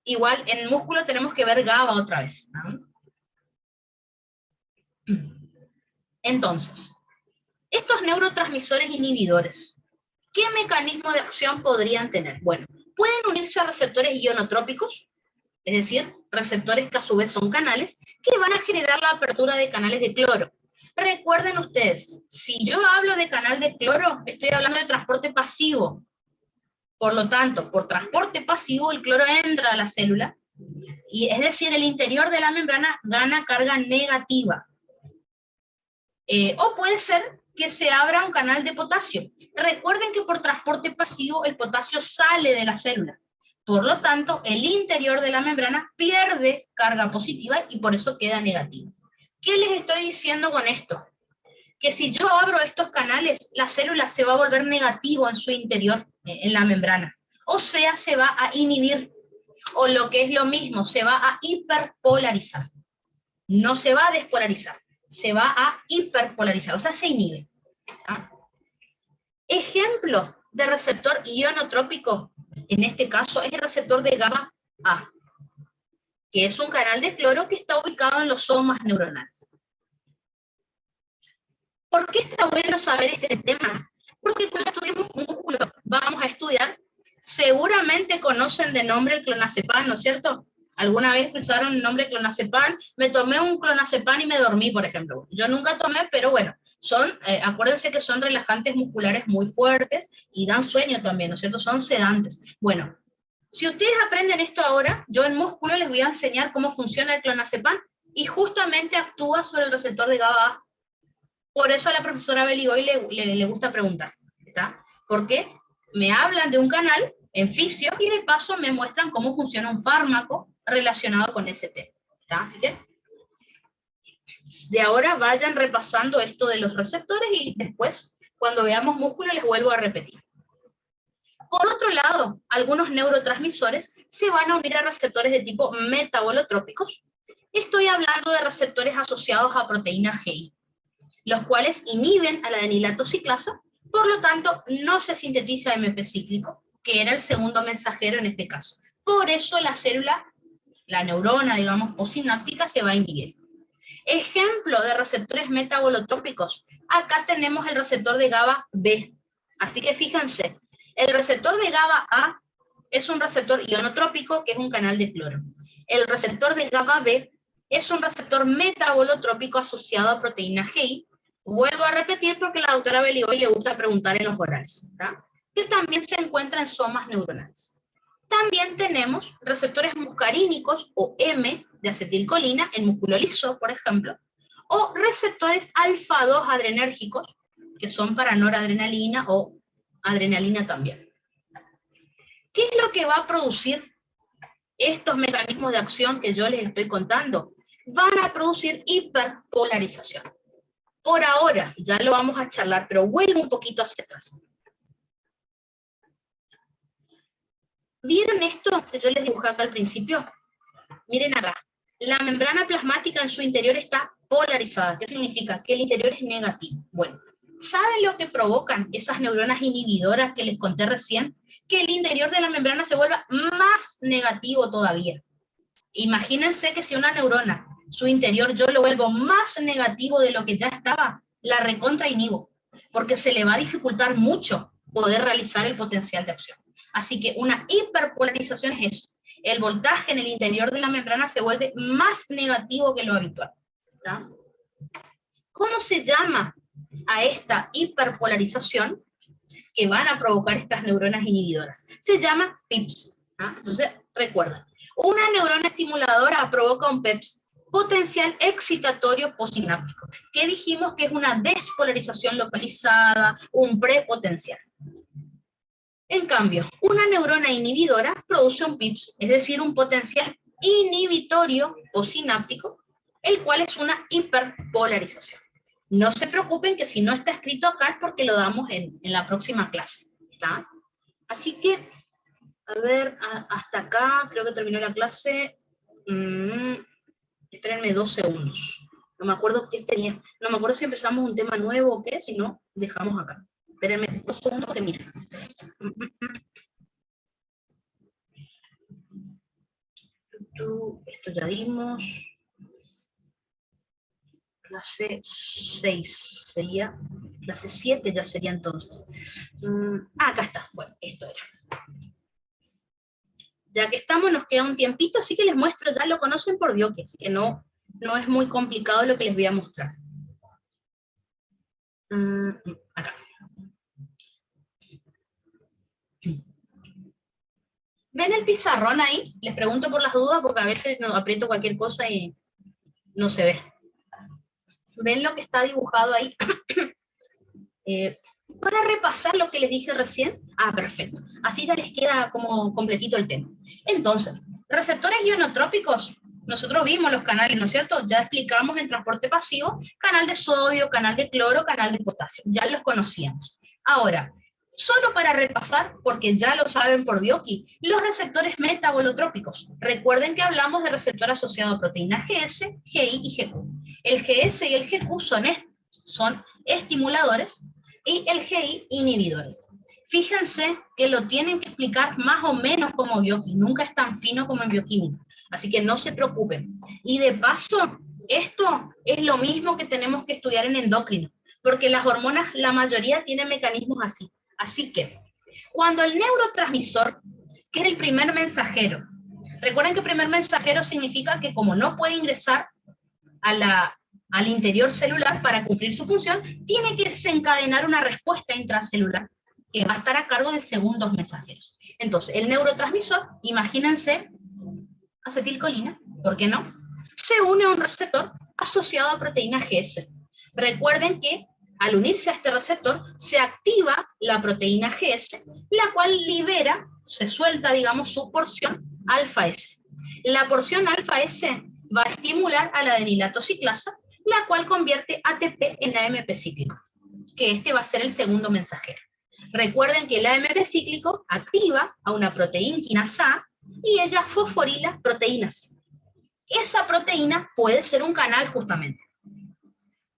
Igual en músculo tenemos que ver GABA otra vez, ¿no? Entonces, estos neurotransmisores inhibidores, ¿qué mecanismo de acción podrían tener? Bueno, pueden unirse a receptores ionotrópicos, es decir, receptores que a su vez son canales, que van a generar la apertura de canales de cloro. Recuerden ustedes, si yo hablo de canal de cloro, estoy hablando de transporte pasivo. Por lo tanto, por transporte pasivo, el cloro entra a la célula, y es decir, el interior de la membrana gana carga negativa. O puede ser que se abra un canal de potasio. Recuerden que por transporte pasivo el potasio sale de la célula. Por lo tanto, el interior de la membrana pierde carga positiva y por eso queda negativo. ¿Qué les estoy diciendo con esto? Que si yo abro estos canales, la célula se va a volver negativo en su interior, en la membrana. O sea, se va a inhibir. O lo que es lo mismo, se va a hiperpolarizar. No se va a despolarizar, se va a hiperpolarizar, o sea, se inhibe. ¿Ah? Ejemplo de receptor ionotrópico, en este caso es el receptor de GABA A, que es un canal de cloro que está ubicado en los somas neuronales. ¿Por qué está bueno saber este tema? Porque cuando estudiamos músculo vamos a estudiar Seguramente conocen de nombre el clonazepam, ¿no es cierto? ¿Alguna vez escucharon el nombre clonazepam? Me tomé un clonazepam y me dormí, por ejemplo. Yo nunca tomé, pero bueno, acuérdense que son relajantes musculares muy fuertes y dan sueño también, ¿no es cierto? Son sedantes. Bueno, si ustedes aprenden esto ahora, yo en músculo les voy a enseñar cómo funciona el clonazepam y justamente actúa sobre el receptor de GABA. Por eso a la profesora Beligoy le gusta preguntar, ¿está? Porque me hablan de un canal en fisio y de paso me muestran cómo funciona un fármaco relacionado con ese tema, ¿está? Así que de ahora vayan repasando esto de los receptores y después, cuando veamos músculo, les vuelvo a repetir. Por otro lado, algunos neurotransmisores se van a unir a receptores de tipo metabolotrópicos. Estoy hablando de receptores asociados a proteína GI, los cuales inhiben a la adenilato ciclasa, por lo tanto no se sintetiza MP cíclico, que era el segundo mensajero en este caso. Por eso la célula, la neurona, digamos, postsináptica se va a inhibir. Ejemplo de receptores metabolotrópicos, acá tenemos el receptor de GABA B. Así que fíjense, el receptor de GABA A es un receptor ionotrópico, que es un canal de cloro. El receptor de GABA B es un receptor metabolotrópico asociado a proteína GI. Vuelvo a repetir porque a la doctora Beligoy le gusta preguntar en los orales, ¿tá? Que también se encuentra en somas neuronales. También tenemos receptores muscarínicos o M de acetilcolina en músculo liso, por ejemplo, o receptores alfa-2 adrenérgicos, que son para noradrenalina o adrenalina también. ¿Qué es lo que va a producir estos mecanismos de acción que yo les estoy contando? Van a producir hiperpolarización. Por ahora, ya lo vamos a charlar, pero vuelvo un poquito hacia atrás. ¿Vieron esto que yo les dibujé acá al principio? Miren acá. La membrana plasmática en su interior está polarizada. ¿Qué significa? Que el interior es negativo. Bueno, ¿saben lo que provocan esas neuronas inhibidoras que les conté recién? Que el interior de la membrana se vuelva más negativo todavía. Imagínense que si una neurona, su interior, yo lo vuelvo más negativo de lo que ya estaba, la recontra inhibo, porque se le va a dificultar mucho poder realizar el potencial de acción. Así que una hiperpolarización es eso. El voltaje en el interior de la membrana se vuelve más negativo que lo habitual, ¿tá? ¿Cómo se llama a esta hiperpolarización que van a provocar estas neuronas inhibidoras? Se llama PIPS. ¿Ah? Entonces, recuerda, una neurona estimuladora provoca un PEPS, potencial excitatorio postsináptico, que dijimos que es una despolarización localizada, un prepotencial. En cambio, una neurona inhibidora produce un PIPS, es decir, un potencial inhibitorio postsináptico, el cual es una hiperpolarización. No se preocupen que si no está escrito acá es porque lo damos en la próxima clase, ¿está? Así que, a ver, hasta acá creo que terminó la clase. Espérenme 2 segundos. No me acuerdo qué tenía. No me acuerdo si empezamos un tema nuevo o qué, si no, dejamos acá. Espérenme 2 segundos que mira. Esto ya dimos. Clase 6 sería. Clase 7 ya sería entonces. Acá está. Bueno, esto era. Ya que estamos, nos queda un tiempito, así que les muestro, ya lo conocen por Bioque, así que no es muy complicado lo que les voy a mostrar. Acá. ¿Ven el pizarrón ahí? Les pregunto por las dudas, porque a veces no, aprieto cualquier cosa y no se ve. ¿Ven lo que está dibujado ahí? Para repasar lo que les dije recién, perfecto. Así ya les queda como completito el tema. Entonces, receptores ionotrópicos, nosotros vimos los canales, ¿no es cierto? Ya explicamos en transporte pasivo, canal de sodio, canal de cloro, canal de potasio, ya los conocíamos. Ahora, solo para repasar, porque ya lo saben por Bioki, los receptores metabolotrópicos. Recuerden que hablamos de receptor asociado a proteína GS, GI y GQ. El GS y el GQ son estimuladores, y el GI inhibidores. Fíjense que lo tienen que explicar más o menos como bioquímica, nunca es tan fino como en bioquímica, así que no se preocupen. Y de paso, esto es lo mismo que tenemos que estudiar en endocrino, porque las hormonas, la mayoría tienen mecanismos así. Así que, Cuando el neurotransmisor, que es el primer mensajero, recuerden que primer mensajero significa que como no puede ingresar al interior celular para cumplir su función, tiene que desencadenar una respuesta intracelular que va a estar a cargo de segundos mensajeros. Entonces, el neurotransmisor, imagínense, acetilcolina, ¿por qué no? Se une a un receptor asociado a proteína GS. Recuerden que al unirse a este receptor, se activa la proteína GS, la cual libera, se suelta, digamos, su porción alfa S. La porción alfa S va a estimular a la adenilato ciclasa, la cual convierte ATP en AMP cíclico, que este va a ser el segundo mensajero. Recuerden que el AMP cíclico activa a una proteína quinasa A y ella fosforila proteínas. Esa proteína puede ser un canal justamente.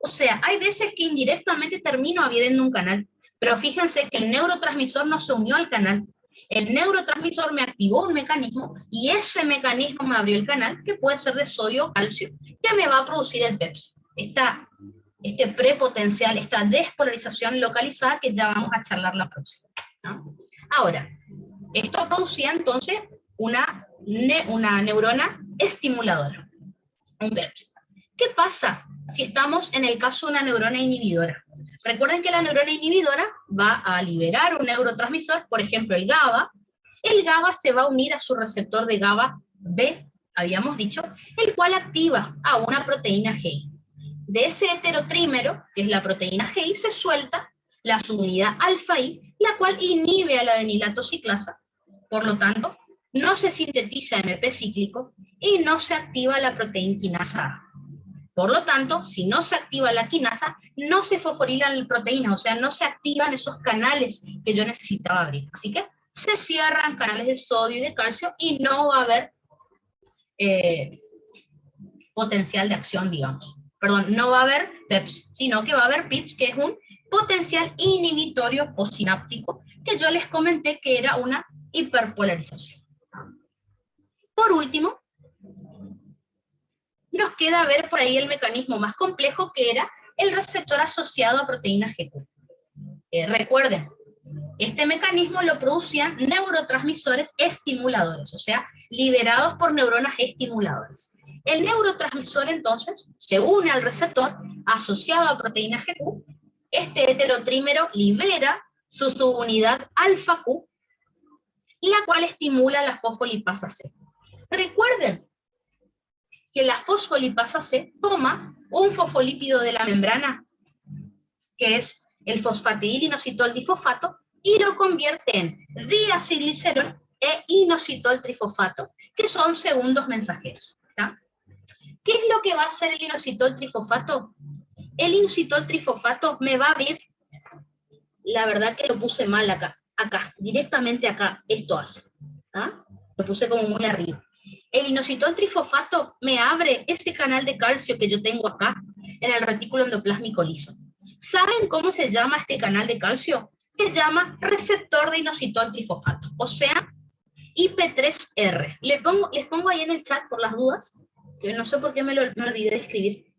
O sea, hay veces que indirectamente termino habiendo un canal, pero fíjense que el neurotransmisor no se unió al canal. El neurotransmisor me activó un mecanismo y ese mecanismo me abrió el canal, que puede ser de sodio o calcio, que me va a producir el PEPS. Este prepotencial, esta despolarización localizada que ya vamos a charlar la próxima, ¿no? Ahora, esto producía entonces una neurona estimuladora, un PEPS. ¿Qué pasa si estamos en el caso de una neurona inhibidora? Recuerden que la neurona inhibidora va a liberar un neurotransmisor, por ejemplo el GABA. El GABA se va a unir a su receptor de GABA B, habíamos dicho, el cual activa a una proteína GI. De ese heterotrímero, que es la proteína GI, se suelta la subunidad alfa-I, la cual inhibe a la adenilato ciclasa. Por lo tanto, no se sintetiza MP cíclico y no se activa la proteína quinasa A. Por lo tanto, si no se activa la quinasa, no se fosforilan la proteína, o sea, no se activan esos canales que yo necesitaba abrir. Así que se cierran canales de sodio y de calcio y no va a haber potencial de acción, digamos. Perdón, no va a haber PEPS, sino que va a haber PIPS, que es un potencial inhibitorio posináptico, que yo les comenté que era una hiperpolarización. Por último, nos queda ver por ahí el mecanismo más complejo, que era el receptor asociado a proteína GQ. Recuerden, este mecanismo lo producían neurotransmisores estimuladores, o sea, liberados por neuronas estimuladoras. El neurotransmisor entonces se une al receptor asociado a proteína GQ, este heterotrímero libera su subunidad alfa-Q, la cual estimula la fosfolipasa C. Recuerden que la fosfolipasa C toma un fosfolípido de la membrana, que es el fosfatidilinositol difosfato, y lo convierte en diacilglicerol e inositol trifosfato, que son segundos mensajeros. ¿Tá? ¿Qué es lo que va a hacer el inositol trifosfato? El inositol trifosfato me va a abrir, la verdad que lo puse mal acá, directamente acá, esto hace. ¿Tá? Lo puse como muy arriba. El inositol trifosfato me abre ese canal de calcio que yo tengo acá, en el retículo endoplásmico liso. ¿Saben cómo se llama este canal de calcio? Se llama receptor de inositol trifosfato, o sea, IP3R. Les pongo ahí en el chat por las dudas, que no sé por qué me olvidé de escribir.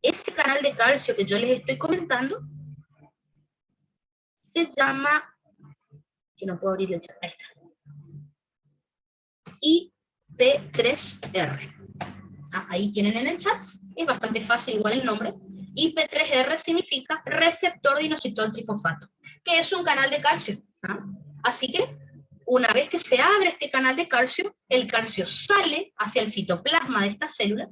Ese canal de calcio que yo les estoy comentando se llama, que no puedo abrir el chat, ahí está, IP3R. Ahí tienen en el chat, es bastante fácil igual el nombre. IP3R significa receptor de inositol trifosfato, que es un canal de calcio. Así que, una vez que se abre este canal de calcio, el calcio sale hacia el citoplasma de esta célula,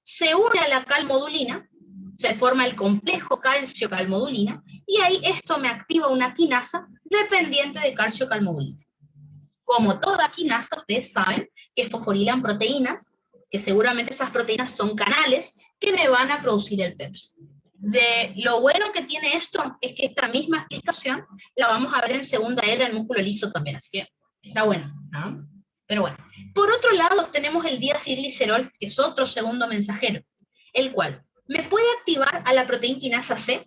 se une a la calmodulina, se forma el complejo calcio-calmodulina, y ahí esto me activa una quinasa dependiente de calcio-calmodulina. Como toda quinasa, ustedes saben que fosforilan proteínas, que seguramente esas proteínas son canales que me van a producir el PEPS. Lo bueno que tiene esto es que esta misma explicación la vamos a ver en segunda era en músculo liso también, así que está bueno, ¿no? Pero bueno, por otro lado tenemos el diacilglicerol, que es otro segundo mensajero, el cual me puede activar a la proteína quinasa C,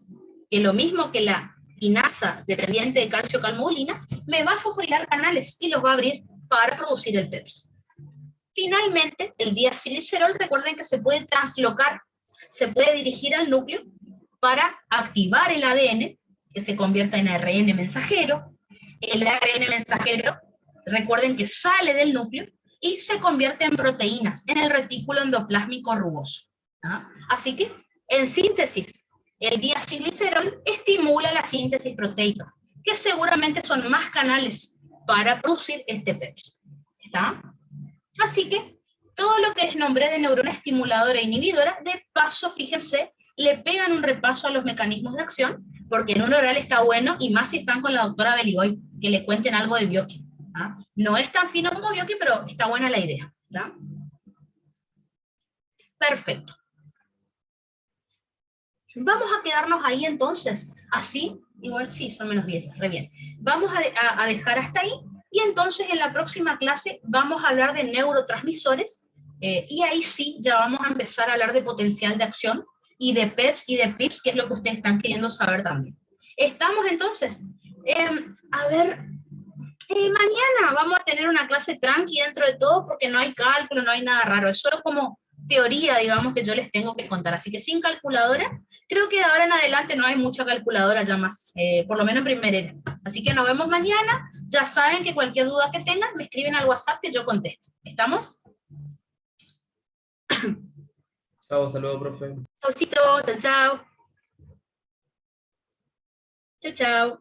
que lo mismo que la quinasa dependiente de calcio-calmodulina, me va a fosforilar canales y los va a abrir para producir el PEPS. Finalmente, el diacilglicerol, recuerden que se puede translocar, se puede dirigir al núcleo para activar el ADN, que se convierta en ARN mensajero, El ARN mensajero, recuerden que sale del núcleo y se convierte en proteínas en el retículo endoplásmico rugoso. ¿Ah? Así que, en síntesis, el diacilglicerol estimula la síntesis proteica, que seguramente son más canales para producir este PEPS. ¿Está? Así que, todo lo que les nombré de neurona estimuladora e inhibidora, de paso, fíjense, le pegan un repaso a los mecanismos de acción, porque en un oral está bueno, y más si están con la doctora Beligoy, que le cuenten algo de Bioqui. ¿Ah? No es tan fino como Bioqui, pero está buena la idea. ¿Ah? Perfecto. Vamos a quedarnos ahí entonces, así, igual sí, son menos 10, re bien. Vamos a dejar hasta ahí, y entonces en la próxima clase vamos a hablar de neurotransmisores, y ahí sí ya vamos a empezar a hablar de potencial de acción, y de PEPs y de PIPs, que es lo que ustedes están queriendo saber también. ¿Estamos entonces? A ver, mañana vamos a tener una clase tranqui dentro de todo, porque no hay cálculo, no hay nada raro, es solo como teoría, digamos, que yo les tengo que contar, así que sin calculadora. Creo que de ahora en adelante no hay mucha calculadora ya más, por lo menos en primero. Así que nos vemos mañana. Ya saben que cualquier duda que tengan, me escriben al WhatsApp que yo contesto. ¿Estamos? Chao, hasta luego, profe. Chaucito, chao, chao. Chao, chao.